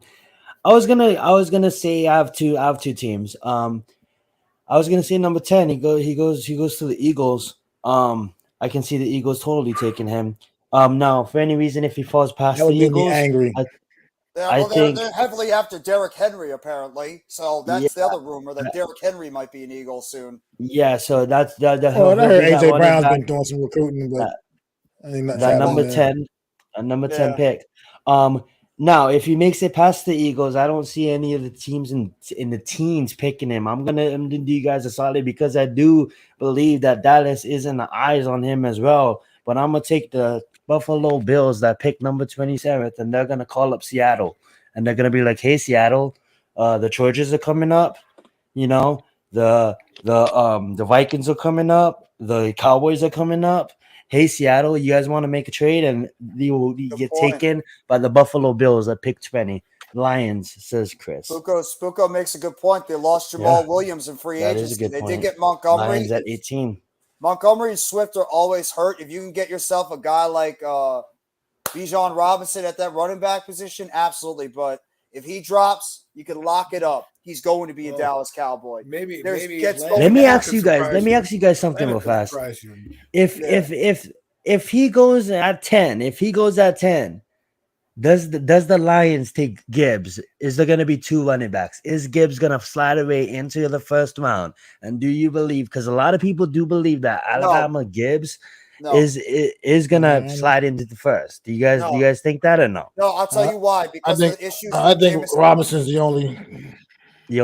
was gonna say I have two teams. I was gonna say number 10. He goes to the Eagles. I can see the Eagles totally taking him. Now, for any reason, if he falls past That the would make me Eagles, angry. I think They're heavily after Derrick Henry, apparently. So yeah, that's the other rumor that Derrick Henry might be an Eagle soon. yeah. So that's Oh, I he'll heard be that AJ running Brown's back. been doing some recruiting, but That ain't nothing's that happening number there. 10, a number 10 Yeah. pick. Now if he makes it past the Eagles, I don't see any of the teams in the teens picking him. I'm gonna do you guys a solid because I do believe that Dallas is in the eyes on him as well. But I'm gonna take the Buffalo Bills that pick number 27th, and they're gonna call up Seattle, and they're gonna be like, "Hey, Seattle, the Chargers are coming up. You know, the Vikings are coming up. The Cowboys are coming up. Hey, Seattle, you guys want to make a trade?" And you will get point. taken by the Buffalo Bills at pick 20. Lions, says Chris. Spuko makes a good point. They lost Jamal Williams in free That is a agency. good They point. did get Montgomery. Lions at 18. Montgomery and Swift are always hurt. If you can get yourself a guy like Bijan Robinson at that running back position, absolutely. But if he drops, you can lock it up. He's going to be a Dallas Cowboy. Maybe Let me ask you guys something real fast. If he goes at 10, does the Lions take Gibbs? Is there going to be two running backs? Is Gibbs going to slide away into the first round? And do you believe? Because a lot of people do believe that Alabama Gibbs is going to slide into the first. Do you guys think that or no? No, I'll tell you why. Because of the issues. I think Robinson's the only. Go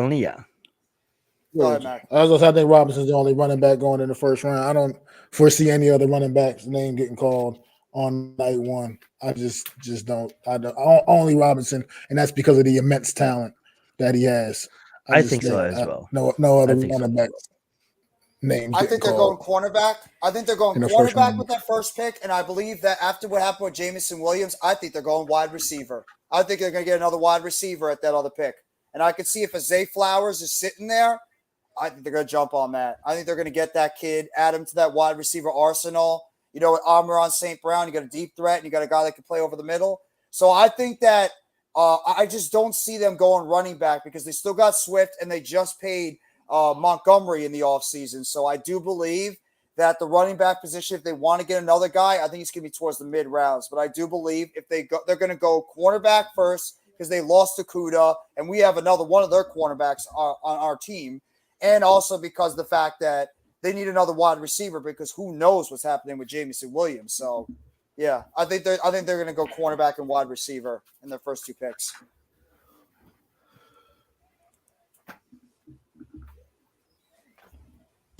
ahead, Mac. I think Robinson's the only running back going in the first round. I don't foresee any other running back's name getting called on night one. I just don't. Only Robinson, and that's because of the immense talent that he has. I think so as well. No other running backs names. I think they're going cornerback. I think they're going cornerback with that first pick, and I believe that after what happened with Jamison Williams, I think they're going wide receiver. I think they're going to get another wide receiver at that other pick, and I could see if a Zay Flowers is sitting there, I think they're going to jump on that. I think they're going to get that kid, add him to that wide receiver arsenal. You know, with Amon St. Brown, you got a deep threat, and you got a guy that can play over the middle. So I think that I just don't see them going running back because they still got Swift, and they just paid Montgomery in the offseason. So I do believe that the running back position, if they want to get another guy, I think it's going to be towards the mid rounds. But I do believe if they're going to go cornerback first because they lost to Kuda, and we have another one of their cornerbacks on our team. And also because of the fact that they need another wide receiver because who knows what's happening with Jamison Williams. So, yeah, I think they're going to go cornerback and wide receiver in their first two picks.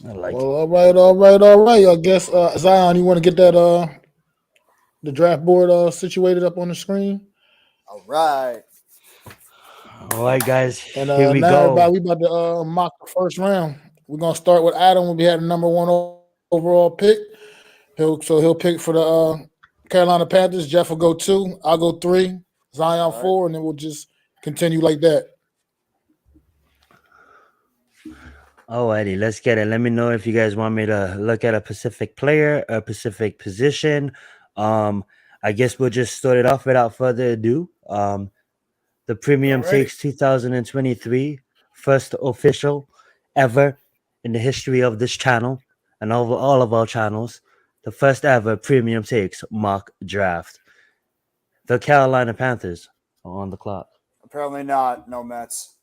All right. I guess Zion, you want to get that the draft board situated up on the screen? All right. All right, guys. And here we now go. we about to mock the first round. We're gonna start with Adam when we had the number one overall pick. He'll pick for the Carolina Panthers. Jeff will go 2. I'll go 3. Zion 4, and then we'll just continue like that. Alrighty, let's get it. Let me know if you guys want me to look at a specific player, a specific position. I guess we'll just start it off without further ado. The Premium Takes 2023, first official ever in the history of this channel and over all of our channels, the first ever Premium Takes mock draft. The Carolina Panthers are on the clock. Apparently not. No Mets.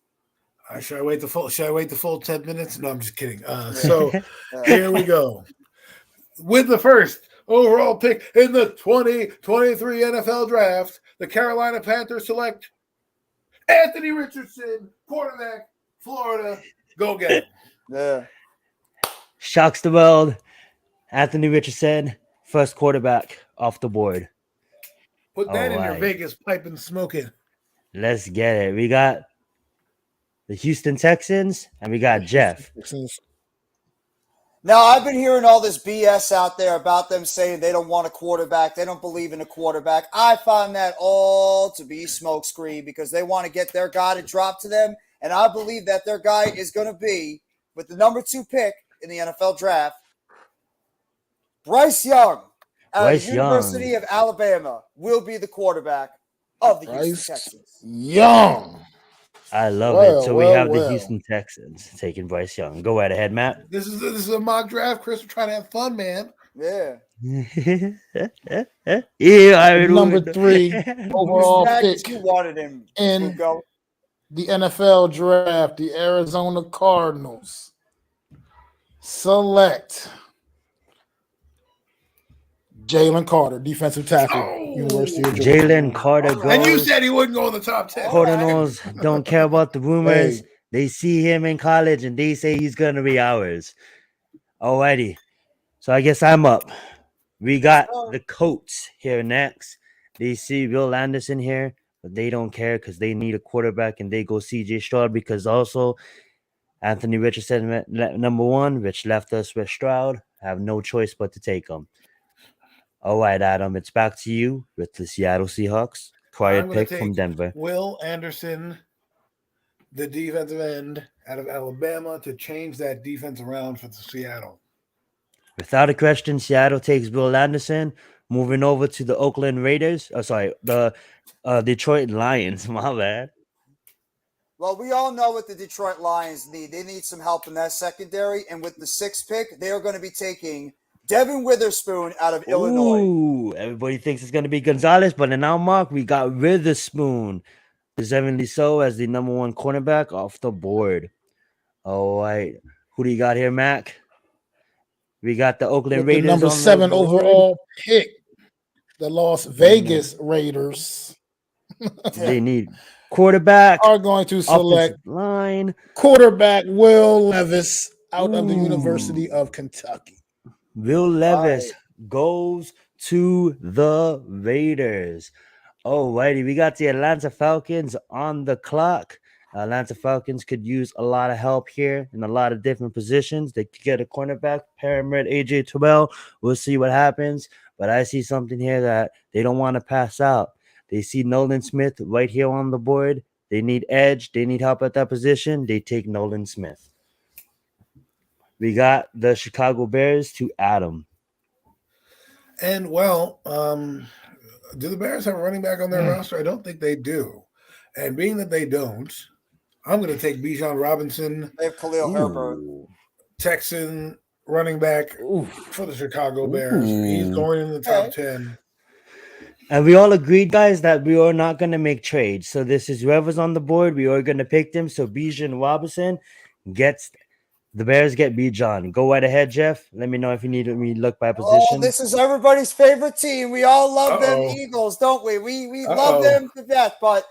Should I wait the full 10 minutes? No, I'm just kidding. So here we go. With the first overall pick in the 2023 NFL Draft, the Carolina Panthers select Anthony Richardson, quarterback, Florida. Go get him. Yeah. Shocks the world. Anthony Richardson, first quarterback off the board. Put that in your Vegas pipe and smoke it. Let's get it. We got the Houston Texans, and we got Jeff. Now, I've been hearing all this BS out there about them saying they don't want a quarterback. They don't believe in a quarterback. I find that all to be smokescreen because they want to get their guy to drop to them. And I believe that their guy is going to be with the number 2 pick in the NFL draft, Bryce Young out of Bryce the University Young. of Alabama will be the quarterback of the Houston Bryce Texans. Young. I love it. Well, So we well, have the well. Houston Texans taking Bryce Young. Go right ahead, Matt. This is a mock draft, Chris. We're trying to have fun, man. Yeah. Yeah, I Number would. 3 overall Whose pick Packers you wanted him, in Fugo? the NFL draft, the Arizona Cardinals select Jalen Carter, defensive tackle, Oh. University of Georgia. Jalen Carter goes. And you said he wouldn't go in the top 10. Cardinals don't care about the rumors. Hey. They see him in college and they say he's gonna be ours. Alrighty. So I guess I'm up. We got the Colts here next. They see Will Anderson here, but they don't care because they need a quarterback and they go CJ Stroud because also Anthony Richardson number 1, which left us with Stroud. Have no choice but to take him. All right, Adam, it's back to you with the Seattle Seahawks. Quiet I'm gonna pick from take Denver. Will Anderson, the defensive end out of Alabama, to change that defense around for Seattle. Without a question, Seattle takes Will Anderson. Moving over to the Oakland Raiders. The Detroit Lions. My bad. Well, we all know what the Detroit Lions need. They need some help in that secondary. And with the 6th pick, they are going to be taking Devin Witherspoon out of Illinois. Ooh, everybody thinks it's going to be Gonzalez, but in our mock, we got Witherspoon, deservingly so, as the number 1 cornerback off the board. All right. Who do you got here, Mac? We got the Oakland With the Raiders number on 7 the board. overall pick, the Las Vegas Raiders They need quarterback, are going to select offensive line. quarterback Will Levis out of the Ooh. University of Kentucky. Will Levis goes to the Raiders. Alrighty, we got the Atlanta Falcons on the clock. Atlanta Falcons could use a lot of help here in a lot of different positions. They could get a cornerback, Pyramid AJ Terrell. We'll see what happens. But I see something here that they don't want to pass out. They see Nolan Smith right here on the board. They need edge. They need help at that position. They take Nolan Smith. We got the Chicago Bears to Adam. And well, do the Bears have a running back on their roster? I don't think they do. And being that they don't, I'm going to take Bijan Robinson. They have Khalil Herbert. Texan running back for the Chicago Bears. He's going in the top 10. And we all agreed, guys, that we are not going to make trades. So this is whoever's on the board. We are going to pick them. So Bijan Robinson gets the Bears get Bijan. Go right ahead, Jeff. Let me know if you need me to look by position. Oh, this is everybody's favorite team. We all love them Eagles, don't we? We love them to death. But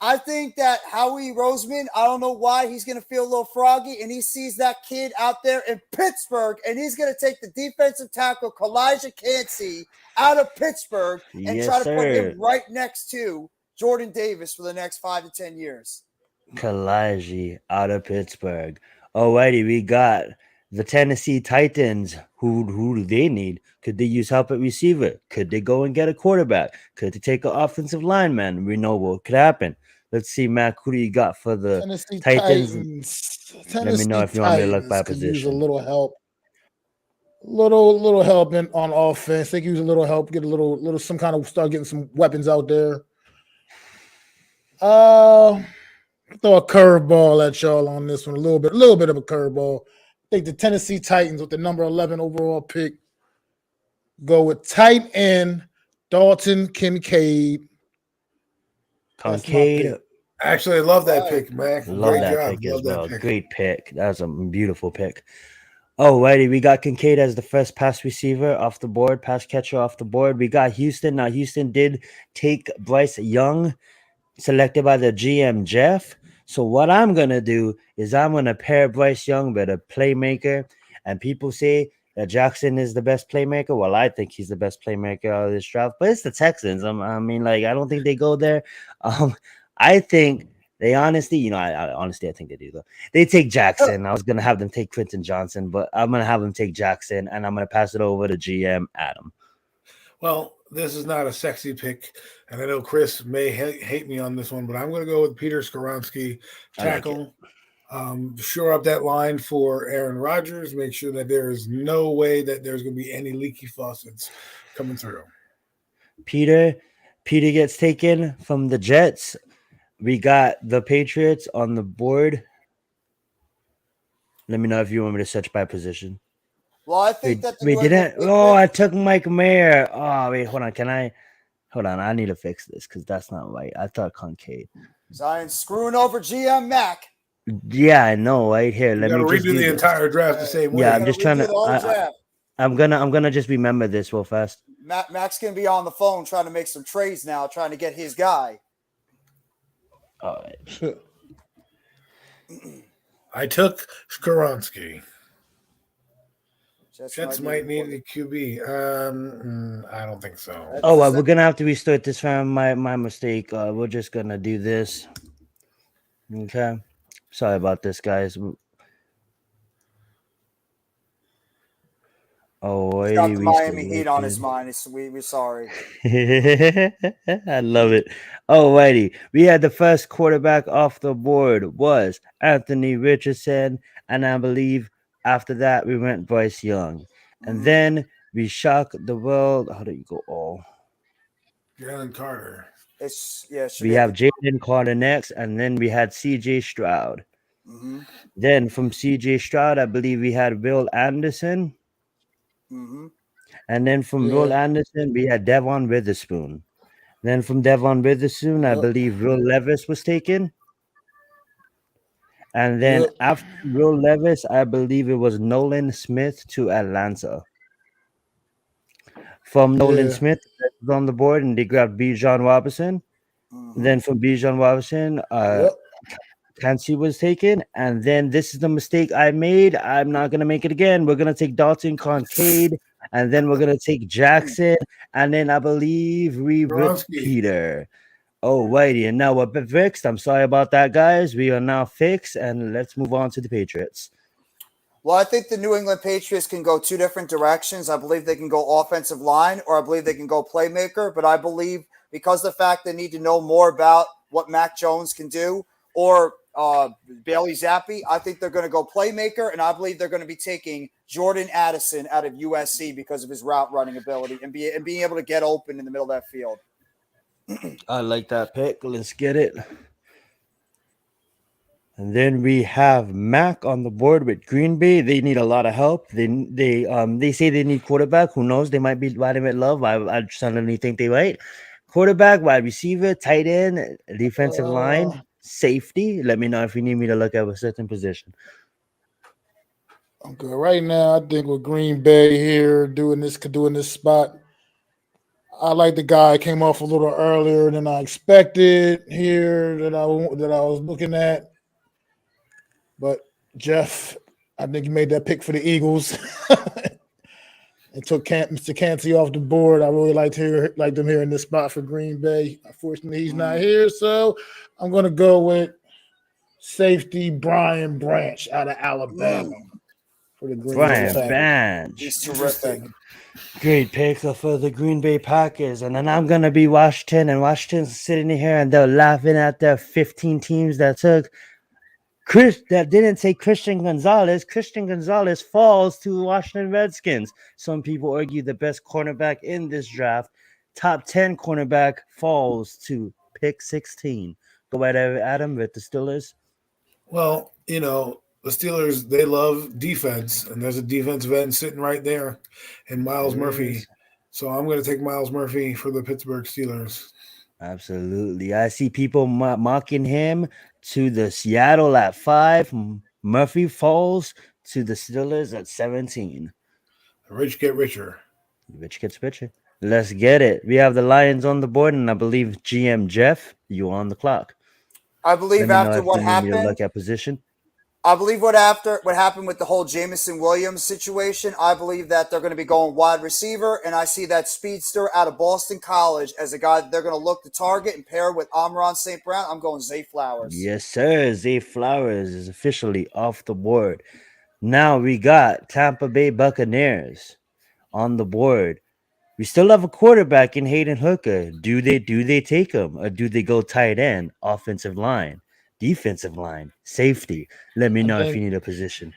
I think that Howie Roseman, I don't know why he's going to feel a little froggy, and he sees that kid out there in Pittsburgh, and he's going to take the defensive tackle, Kalijah Cansey, out of Pittsburgh and try to put him right next to Jordan Davis for the next 5 to 10 years. Kalijah out of Pittsburgh. Alrighty, we got the Tennessee Titans. Who do they need? Could they use help at receiver? Could they go and get a quarterback? Could they take an offensive lineman? We know what could happen. Let's see, Mac. Who do you got for the Tennessee Titans? Let me know if you want me to look by position. Use a little help. Little help on offense. They could use a little help, get a little some kind of start getting some weapons out there. Throw a curveball at y'all on this one. A little bit of a curveball. I think the Tennessee Titans with the number 11 overall pick go with tight end Dalton Kincaid. Actually, I love that pick, Mac. Love that pick as well. Great pick. That was a beautiful pick. Alrighty, we got Kincaid as the first pass receiver off the board, pass catcher off the board. We got Houston. Now, Houston did take Bryce Young, selected by the GM Jeff. So what I'm going to do is I'm going to pair Bryce Young with a playmaker. And people say that Jackson is the best playmaker. Well, I think he's the best playmaker out of this draft. But it's the Texans. I mean, I don't think they go there. I think they honestly, I think they do, though. They take Jackson. I was going to have them take Quentin Johnson, but I'm going to have them take Jackson. And I'm going to pass it over to GM Adam. Well, this is not a sexy pick, and I know Chris may hate me on this one, but I'm going to go with Peter Skoronski, tackle. Shore up that line for Aaron Rodgers. Make sure that there is no way that there's going to be any leaky faucets coming through. Peter gets taken from the Jets. We got the Patriots on the board. Let me know if you want me to search by position. Well, I think that the We New England didn't. Oh, I took Mike Mayer. Oh, wait, hold on. Can I? Hold on. I need to fix this because that's not right. I thought Concave. Zion screwing over GM Mac. Yeah, I know. Right here. You Let got to me just redo do the this. entire draft the same way. Yeah, I'm just trying to. The whole draft. I'm gonna just remember this real fast. Mac's gonna be on the phone trying to make some trades now, trying to get his guy. All right. I took Skoronski. Jets Jets might need a QB. I don't think so. Oh, well, we're gonna have to restart this from my mistake. We're just gonna do this. Okay. Sorry about this, guys. Oh, He's got the Miami Heat on his mind. We're sorry. I love it. Alrighty. We had the first quarterback off the board was Anthony Richardson, and I believe after that we went Bryce Young. And then we shocked the world. How do you go? Oh, Jalen Carter. We have Jaden Carter next, and then we had CJ Stroud. Mm-hmm. Then from CJ Stroud, I believe we had Will Anderson. Mm-hmm. And then from Will Anderson, we had Devon Witherspoon. Then from Devon Witherspoon, I believe Will Levis was taken. And then after Will Levis, I believe it was Nolan Smith to Atlanta. From Nolan Smith was on the board, and they grabbed Bijan Robinson. Mm-hmm. Then from Bijan Robinson, Kansi was taken. And then this is the mistake I made. I'm not going to make it again. We're going to take Dalton Kincaid. And then we're going to take Jackson. And then I believe we ripped Peter. Oh, righty. And now we're fixed. I'm sorry about that, guys. We are now fixed. And let's move on to the Patriots. Well, I think the New England Patriots can go two different directions. I believe they can go offensive line, or I believe they can go playmaker. But I believe because of the fact they need to know more about what Mac Jones can do, or Bailey Zappi, I think they're going to go playmaker, and I believe they're going to be taking Jordan Addison out of USC because of his route running ability and being able to get open in the middle of that field. I like that pick. Let's get it. And then we have Mac on the board with Green Bay. They need a lot of help. They say they need quarterback. Who knows? They might be riding with Love. I suddenly think they might. Quarterback, wide receiver, tight end, defensive line, safety. Let me know if you need me to look at a certain position. Okay, right now I think with Green Bay here doing this spot, I like the guy came off a little earlier than I expected here that I was looking at. But Jeff, I think he made that pick for the Eagles. And took Mr. Cansey off the board. I really liked them here in this spot for Green Bay. Unfortunately, he's not here, so I'm going to go with safety Brian Branch out of Alabama for the Green Bay Packers. Branch. He's terrific. Great pick for the Green Bay Packers. And then I'm going to be Washington, and Washington's sitting here and they're laughing at their 15 teams that didn't take Christian Gonzalez. Christian Gonzalez falls to Washington Redskins. Some people argue the best cornerback in this draft. Top 10 cornerback falls to pick 16. Go ahead, Adam, with the Steelers. Well, the Steelers, they love defense, and there's a defensive end sitting right there in Miles Murphy. So I'm going to take Miles Murphy for the Pittsburgh Steelers. Absolutely. I see people mocking him to the Seattle at 5. Murphy falls to the Steelers at 17. The rich get richer. Rich gets richer. Let's get it. We have the Lions on the board, and I believe GM Jeff, you on the clock. I believe after what happened, look at position. I believe what happened with the whole Jameson Williams situation, I believe that they're going to be going wide receiver, and I see that speedster out of Boston College as a guy that they're going to look to target and pair with Amon St. Brown. I'm going Zay Flowers. Yes, sir. Zay Flowers is officially off the board. Now we got Tampa Bay Buccaneers on the board. We still have a quarterback in Hayden Hooker. Do they take him, or do they go tight end, offensive line? defensive line, safety. Let me know if you think need a position.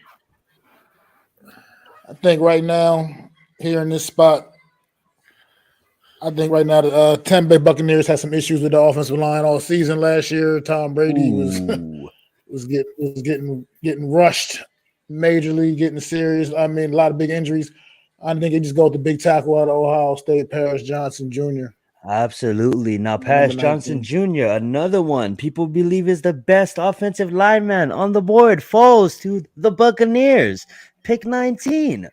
I think right now here in this spot, I think right now the Tampa Bay Buccaneers had some issues with the offensive line all season last year. Tom Brady was Ooh, getting rushed majorly, getting serious. I mean, a lot of big injuries. I think he just go with the big tackle out of Ohio State, Paris Johnson Jr. absolutely. Now, Number Paris Johnson 19. Jr., another one people believe is the best offensive lineman on the board, falls to the Buccaneers. Pick 19.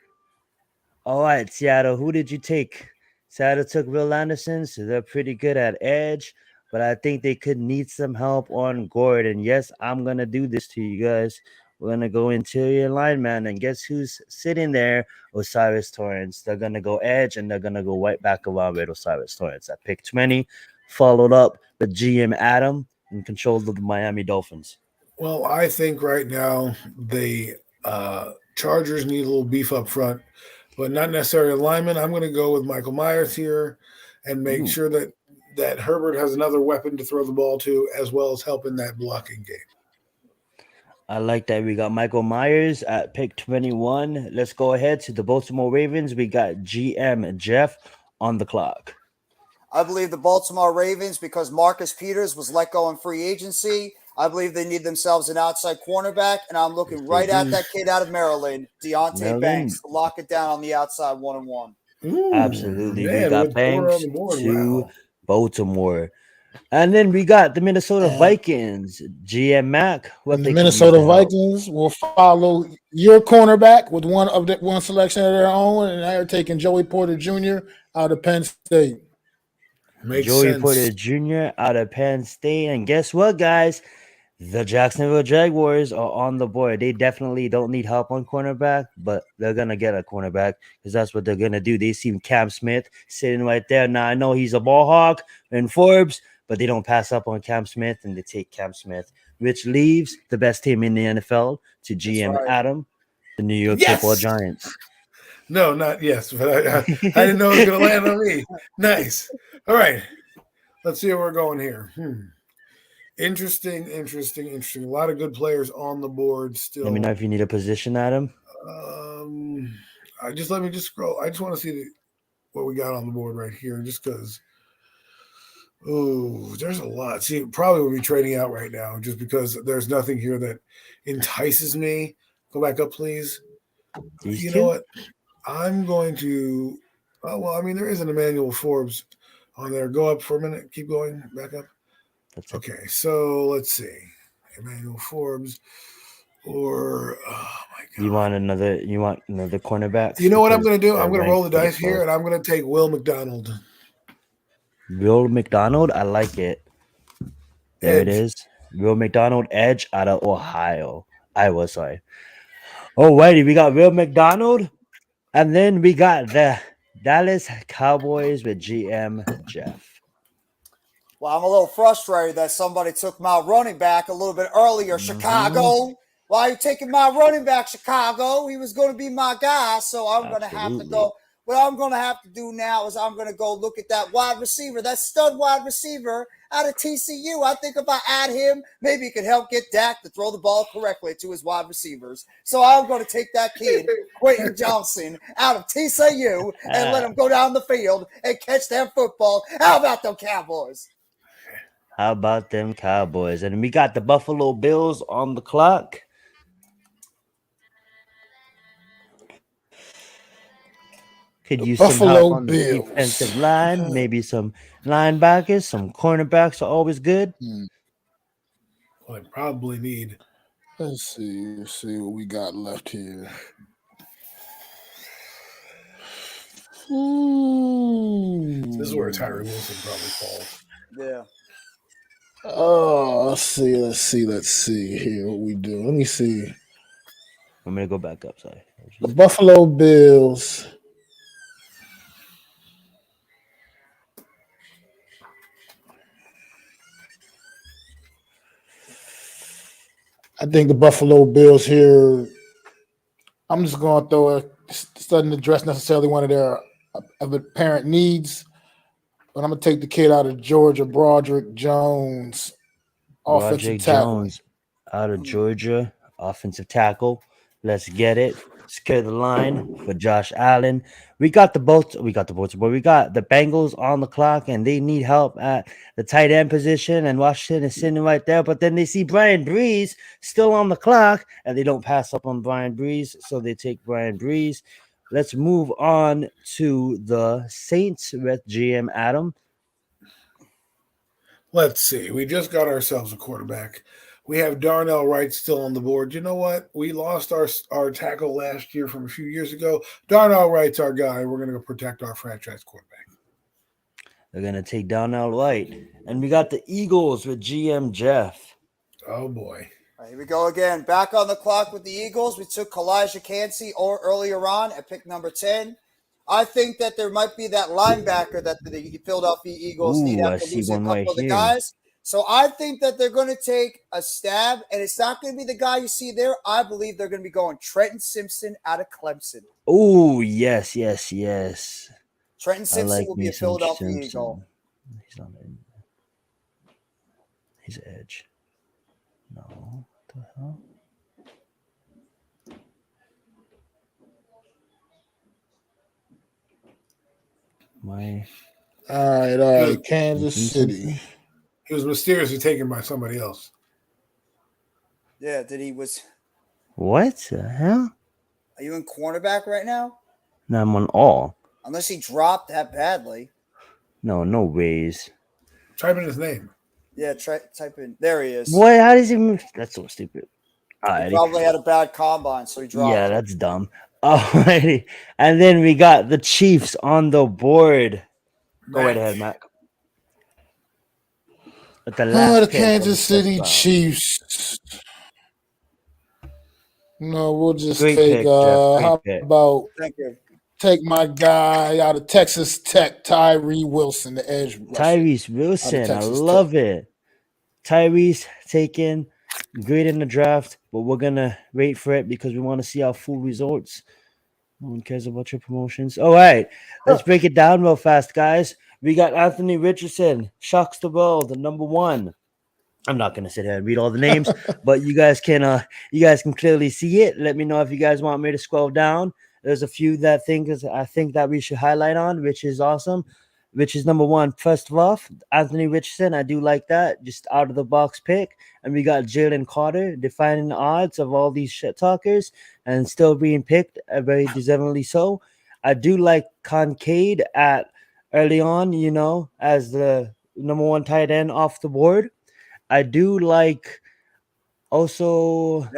All right, Seattle, who did you take? Seattle took Will Anderson, so they're pretty good at edge, but I think they could need some help on guard. And yes, I'm going to do this to you guys. We're going to go interior lineman, and guess who's sitting there? Osiris Torrance. They're going to go edge, and they're going to go right back around with Osiris Torrance at pick 20, followed up with GM Adam in control of the Miami Dolphins. Well, I think right now the Chargers need a little beef up front, but not necessarily a lineman. I'm going to go with Michael Myers here and make Ooh. sure that Herbert has another weapon to throw the ball to, as well as helping that blocking game. I like that. We got Michael Myers at pick 21. Let's go ahead to the Baltimore Ravens. We got GM Jeff on the clock. I believe the Baltimore Ravens, because Marcus Peters was let go in free agency, I believe they need themselves an outside cornerback, and I'm looking right at that kid out of Maryland, Deontay Banks, to lock it down on the outside 1-1. Absolutely. We Man, got with corner on Banks the board. to Wow. Baltimore. And then we got the Minnesota Vikings, GM Mac. What And they the could use Minnesota to help. Vikings will follow your cornerback with one selection of their own, and they're taking Joey Porter Jr. out of Penn State. Makes Joey sense. Porter Jr. out of Penn State. And guess what, guys? The Jacksonville Jaguars are on the board. They definitely don't need help on cornerback, but they're going to get a cornerback because that's what they're going to do. They see Cam Smith sitting right there. Now, I know he's a ball hawk in Forbes, but they don't pass up on Cam Smith, and they take Cam Smith, which leaves the best team in the NFL to GM right. Adam, the New York Yes! Football Giants. No, not yes, but I didn't know it was going to land on me. Nice. All right. Let's see where we're going here. Interesting. A lot of good players on the board still. Let me know if you need a position, Adam. Let me just scroll. I just want to see what we got on the board right here, just because. Oh, there's a lot. See, probably will be trading out right now, just because there's nothing here that entices me. Go back up, please. These You two? know what? I'm going to. Oh well, I mean, there is an Emmanuel Forbes on there. Go up for a minute. Keep going. Back up. That's it. Okay, so let's see. Emmanuel Forbes or oh my god. You want another cornerback? You know what I'm Because going to do? they're I'm going to roll the ranked dice pretty here, close. and I'm going to take Will McDonald. Will McDonald, I like it. There it Edge. is. Will McDonald, edge out of Iowa, sorry. Alrighty, we got Will McDonald, and then we got the Dallas Cowboys with GM Jeff. Well, I'm a little frustrated that somebody took my running back a little bit earlier, Chicago. Why are you taking my running back, Chicago? He was going to be my guy, so I'm going to have to go. What I'm going to have to do now is I'm going to go look at that wide receiver, that stud wide receiver out of TCU. I think if I add him, maybe he could help get Dak to throw the ball correctly to his wide receivers. So I'm going to take that kid, Quentin Johnson, out of TCU and let him go down the field and catch that football. How about them Cowboys? How about them Cowboys? And we got the Buffalo Bills on the clock. Could use some help on the defensive line, maybe some linebackers, some cornerbacks are always good. Well, I probably need. Let's see what we got left here. This is where Tyree Wilson probably falls. Yeah. Oh, let's see here what we do. Let me see. I'm gonna go back up. Sorry. The Buffalo Bills. I think the Buffalo Bills here. I'm just going to throw doesn't address necessarily one of their apparent needs, but I'm going to take the kid out of Georgia, Broderick Jones. offensive Roderick tackle. Jones out of Georgia, offensive tackle. Let's get it. Secure the line for Josh Allen. We got the both. We got the Bengals on the clock, and they need help at the tight end position. And Washington is sitting right there, but then they see Brian Breeze still on the clock, and they don't pass up on Brian Breeze, so they take Brian Breeze. Let's move on to the Saints with GM Adam. Let's see. We just got ourselves a quarterback. We have Darnell Wright still on the board. You know what? We lost our tackle last year from a few years ago. Darnell Wright's our guy. We're going to protect our franchise quarterback. They're going to take Darnell Wright. And we got the Eagles with GM Jeff. Oh, boy. All right, here we go again. Back on the clock with the Eagles. We took Kalijah Kancey earlier on at pick number 10. I think that there might be that linebacker that the Philadelphia Eagles need after losing a couple of the guys. So I think that they're going to take a stab, and it's not going to be the guy you see there. I believe they're going to be going Trenton Simpson out of Clemson. Oh, yes. Trenton Simpson will be a Philadelphia Eagle. He's on the He's edge. No. What the hell? All right. Kansas City. He was mysteriously taken by somebody else. Yeah, was. What the hell? Are you in cornerback right now? No, I'm on all. Unless he dropped that badly. No ways. Type in his name. Yeah, type in. There he is. What? How does he move? That's so stupid. He probably had a bad combine, so he dropped. Yeah, that's dumb. Alrighty. And then we got the Chiefs on the board. Go right ahead, Mac. With the Kansas City Chiefs. No, we'll just take take my guy out of Texas Tech, Tyree Wilson, the edge rusher. Tyrese Wilson, I love it. Tyrese taken great in the draft, but we're gonna wait for it because we want to see our full results. No one cares about your promotions. All right, let's break it down real fast, guys. We got Anthony Richardson, shocks the world, the number one. I'm not gonna sit here and read all the names, but you guys can clearly see it. Let me know if you guys want me to scroll down. There's a few I think that we should highlight on, which is awesome. Which is number one. First of all, Anthony Richardson. I do like that. Just out of the box pick. And we got Jalen Carter defining the odds of all these shit talkers and still being picked, very deservedly so. I do like Kincaid at early on, as the number one tight end off the board. I do like also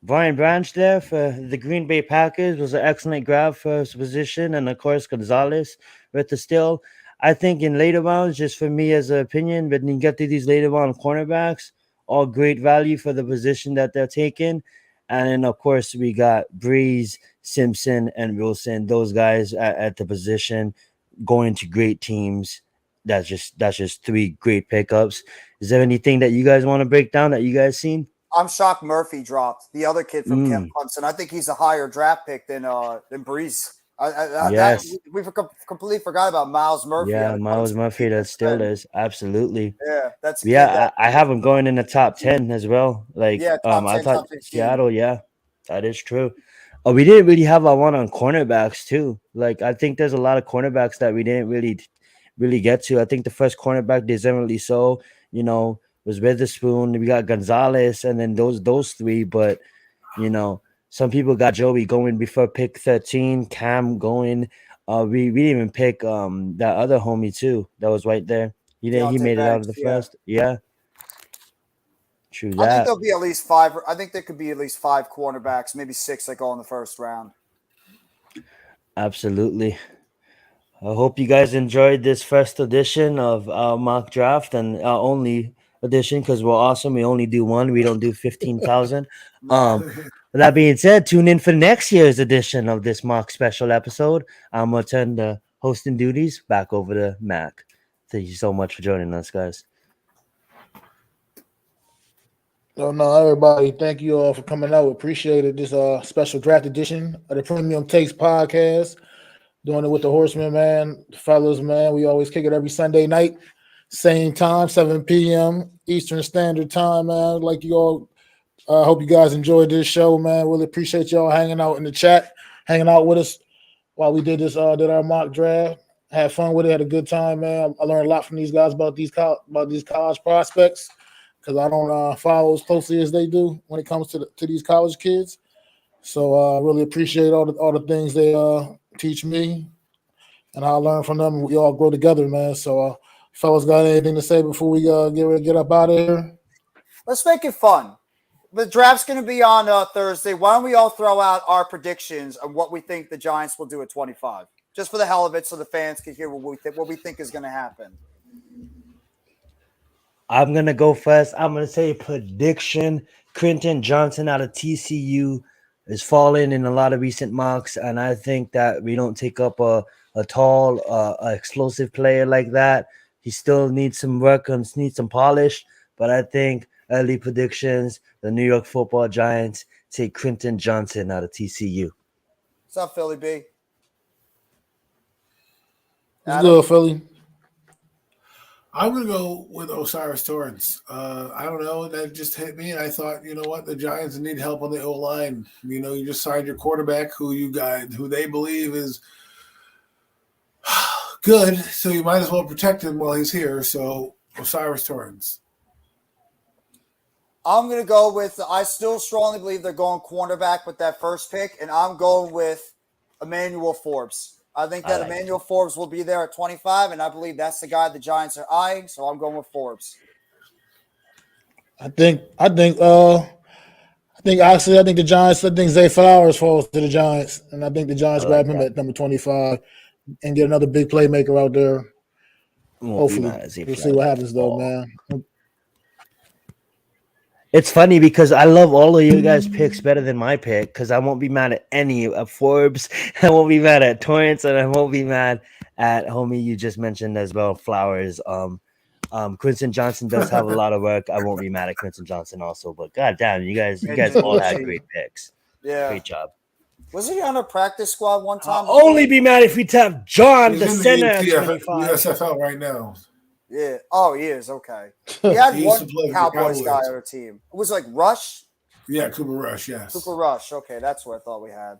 Brian Branch there for the Green Bay Packers was an excellent grab for his position. And, of course, Gonzalez with the still. I think in later rounds, just for me as an opinion, but when you get to these later round cornerbacks, all great value for the position that they're taking. And then, of course, we got Breeze, Simpson, and Wilson. Those guys at the position going to great teams. That's just three great pickups. Is there anything that you guys want to break down that you guys seen? I'm shocked Murphy dropped, the other kid from Kemp Clemson. I think he's a higher draft pick than Breeze. We completely forgot about Miles Murphy. Yeah, Miles Murphy, that still is. Absolutely. Yeah, that's I have him going in the top 10 as well. Like, top 10, I thought top 15. Seattle, that is true. Oh, we didn't really have our one on cornerbacks too. Like, I think there's a lot of cornerbacks that we didn't really get to. I think the first cornerback deservedly so, was Witherspoon. We got Gonzalez, and then those three. But some people got Joey going before pick 13. Cam going. We didn't even pick that other homie too. That was right there. He made it out of the first. Yeah. True that. I think there'll be at least 5. I think there could be at least 5 cornerbacks, maybe 6 that go in the first round. Absolutely. I hope you guys enjoyed this first edition of our mock draft and our only edition because we're awesome. We only do one. We don't do 15,000. That being said, tune in for next year's edition of this mock special episode. I'm going to turn the hosting duties back over to Mac. Thank you so much for joining us, guys. No, everybody. Thank you all for coming out. Appreciate it. This special draft edition of the Premium Takes podcast. Doing it with the Horsemen, man. The fellas, man. We always kick it every Sunday night. Same time, 7 p.m. Eastern Standard Time, man. Like you all, I hope you guys enjoyed this show, man. Really appreciate y'all hanging out in the chat, hanging out with us while we did our mock draft. Had fun with it, had a good time, man. I learned a lot from these guys about these college prospects because I don't follow as closely as they do when it comes to these college kids. So I really appreciate all the things they teach me, and I learn from them. We all grow together, man. So, fellas, got anything to say before we get up out of here? Let's make it fun. The draft's going to be on Thursday. Why don't we all throw out our predictions of what we think the Giants will do at 25, just for the hell of it, so the fans can hear what we think is going to happen. I'm gonna go first. I'm gonna say prediction: Quentin Johnson out of TCU is falling in a lot of recent mocks, and I think that we don't take up a tall, explosive player like that. He still needs some work and needs some polish, but I think early predictions: the New York Football Giants take Quentin Johnson out of TCU. What's up, Philly B? It's good, Philly. I'm going to go with Osiris Torrance. I don't know. That just hit me. And I thought, you know what? The Giants need help on the O-line. You know, you just signed your quarterback who they believe is good. So you might as well protect him while he's here. So Osiris Torrance. I'm going to go with, I still strongly believe they're going cornerback with that first pick, and I'm going with Emmanuel Forbes. I think that Emmanuel Forbes will be there at 25, and I believe that's the guy the Giants are eyeing, so I'm going with Forbes. I think the Giants, I think Zay Flowers falls to the Giants, and I think the Giants grab him at number 25 and get another big playmaker out there. Hopefully. We'll see what happens, though, man. It's funny because I love all of you guys' picks better than my pick because I won't be mad at any of Forbes. I won't be mad at Torrance, and I won't be mad at homie you just mentioned as well, Flowers. Quentin Johnson does have a lot of work. I won't be mad at Quentin Johnson also, but goddamn, you guys all had great picks. Yeah, great job. Wasn't he on a practice squad one time? I'll only be mad if we tap John the center at 25. USFL right now. Yeah. Oh, he is. Okay. He had He one used to play for Cowboys the guy on our team. It was like Rush. Yeah, Cooper Rush. Yes. Cooper Rush. Okay, that's what I thought we had.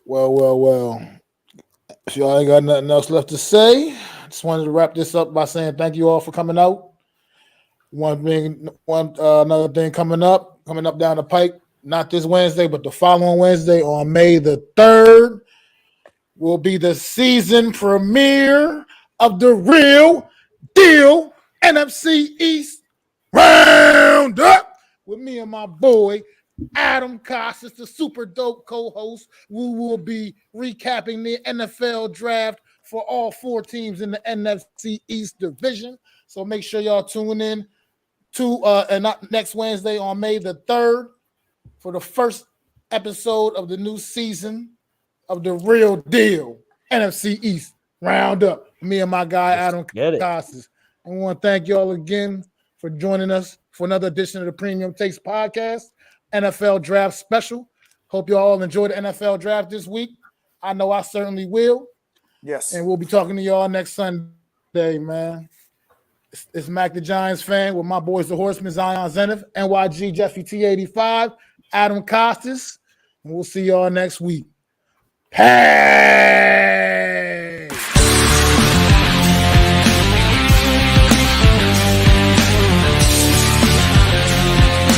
Well. If y'all ain't got nothing else left to say, I just wanted to wrap this up by saying thank you all for coming out. Another thing coming up down the pike, not this Wednesday, but the following Wednesday on May the 3rd will be the season premiere of the Real Deal NFC East Roundup with me and my boy Adam Costas, the super dope co-host. We will be recapping the NFL draft for all 4 teams in the NFC East division. So make sure y'all tune in to not next Wednesday on May the 3rd for the first episode of the new season of the Real Deal NFC East Roundup. Me and my guy Adam Costas. I want to thank y'all again for joining us for another edition of the Premium Takes Podcast. NFL Draft Special. Hope you all enjoyed the NFL Draft this week. I know I certainly will. Yes. And we'll be talking to y'all next Sunday, man. It's Mac the Giants fan with my boys, the Horsemen, Zion Zenith, NYG Jeffy T85, Adam Costas. And we'll see y'all next week. Hey!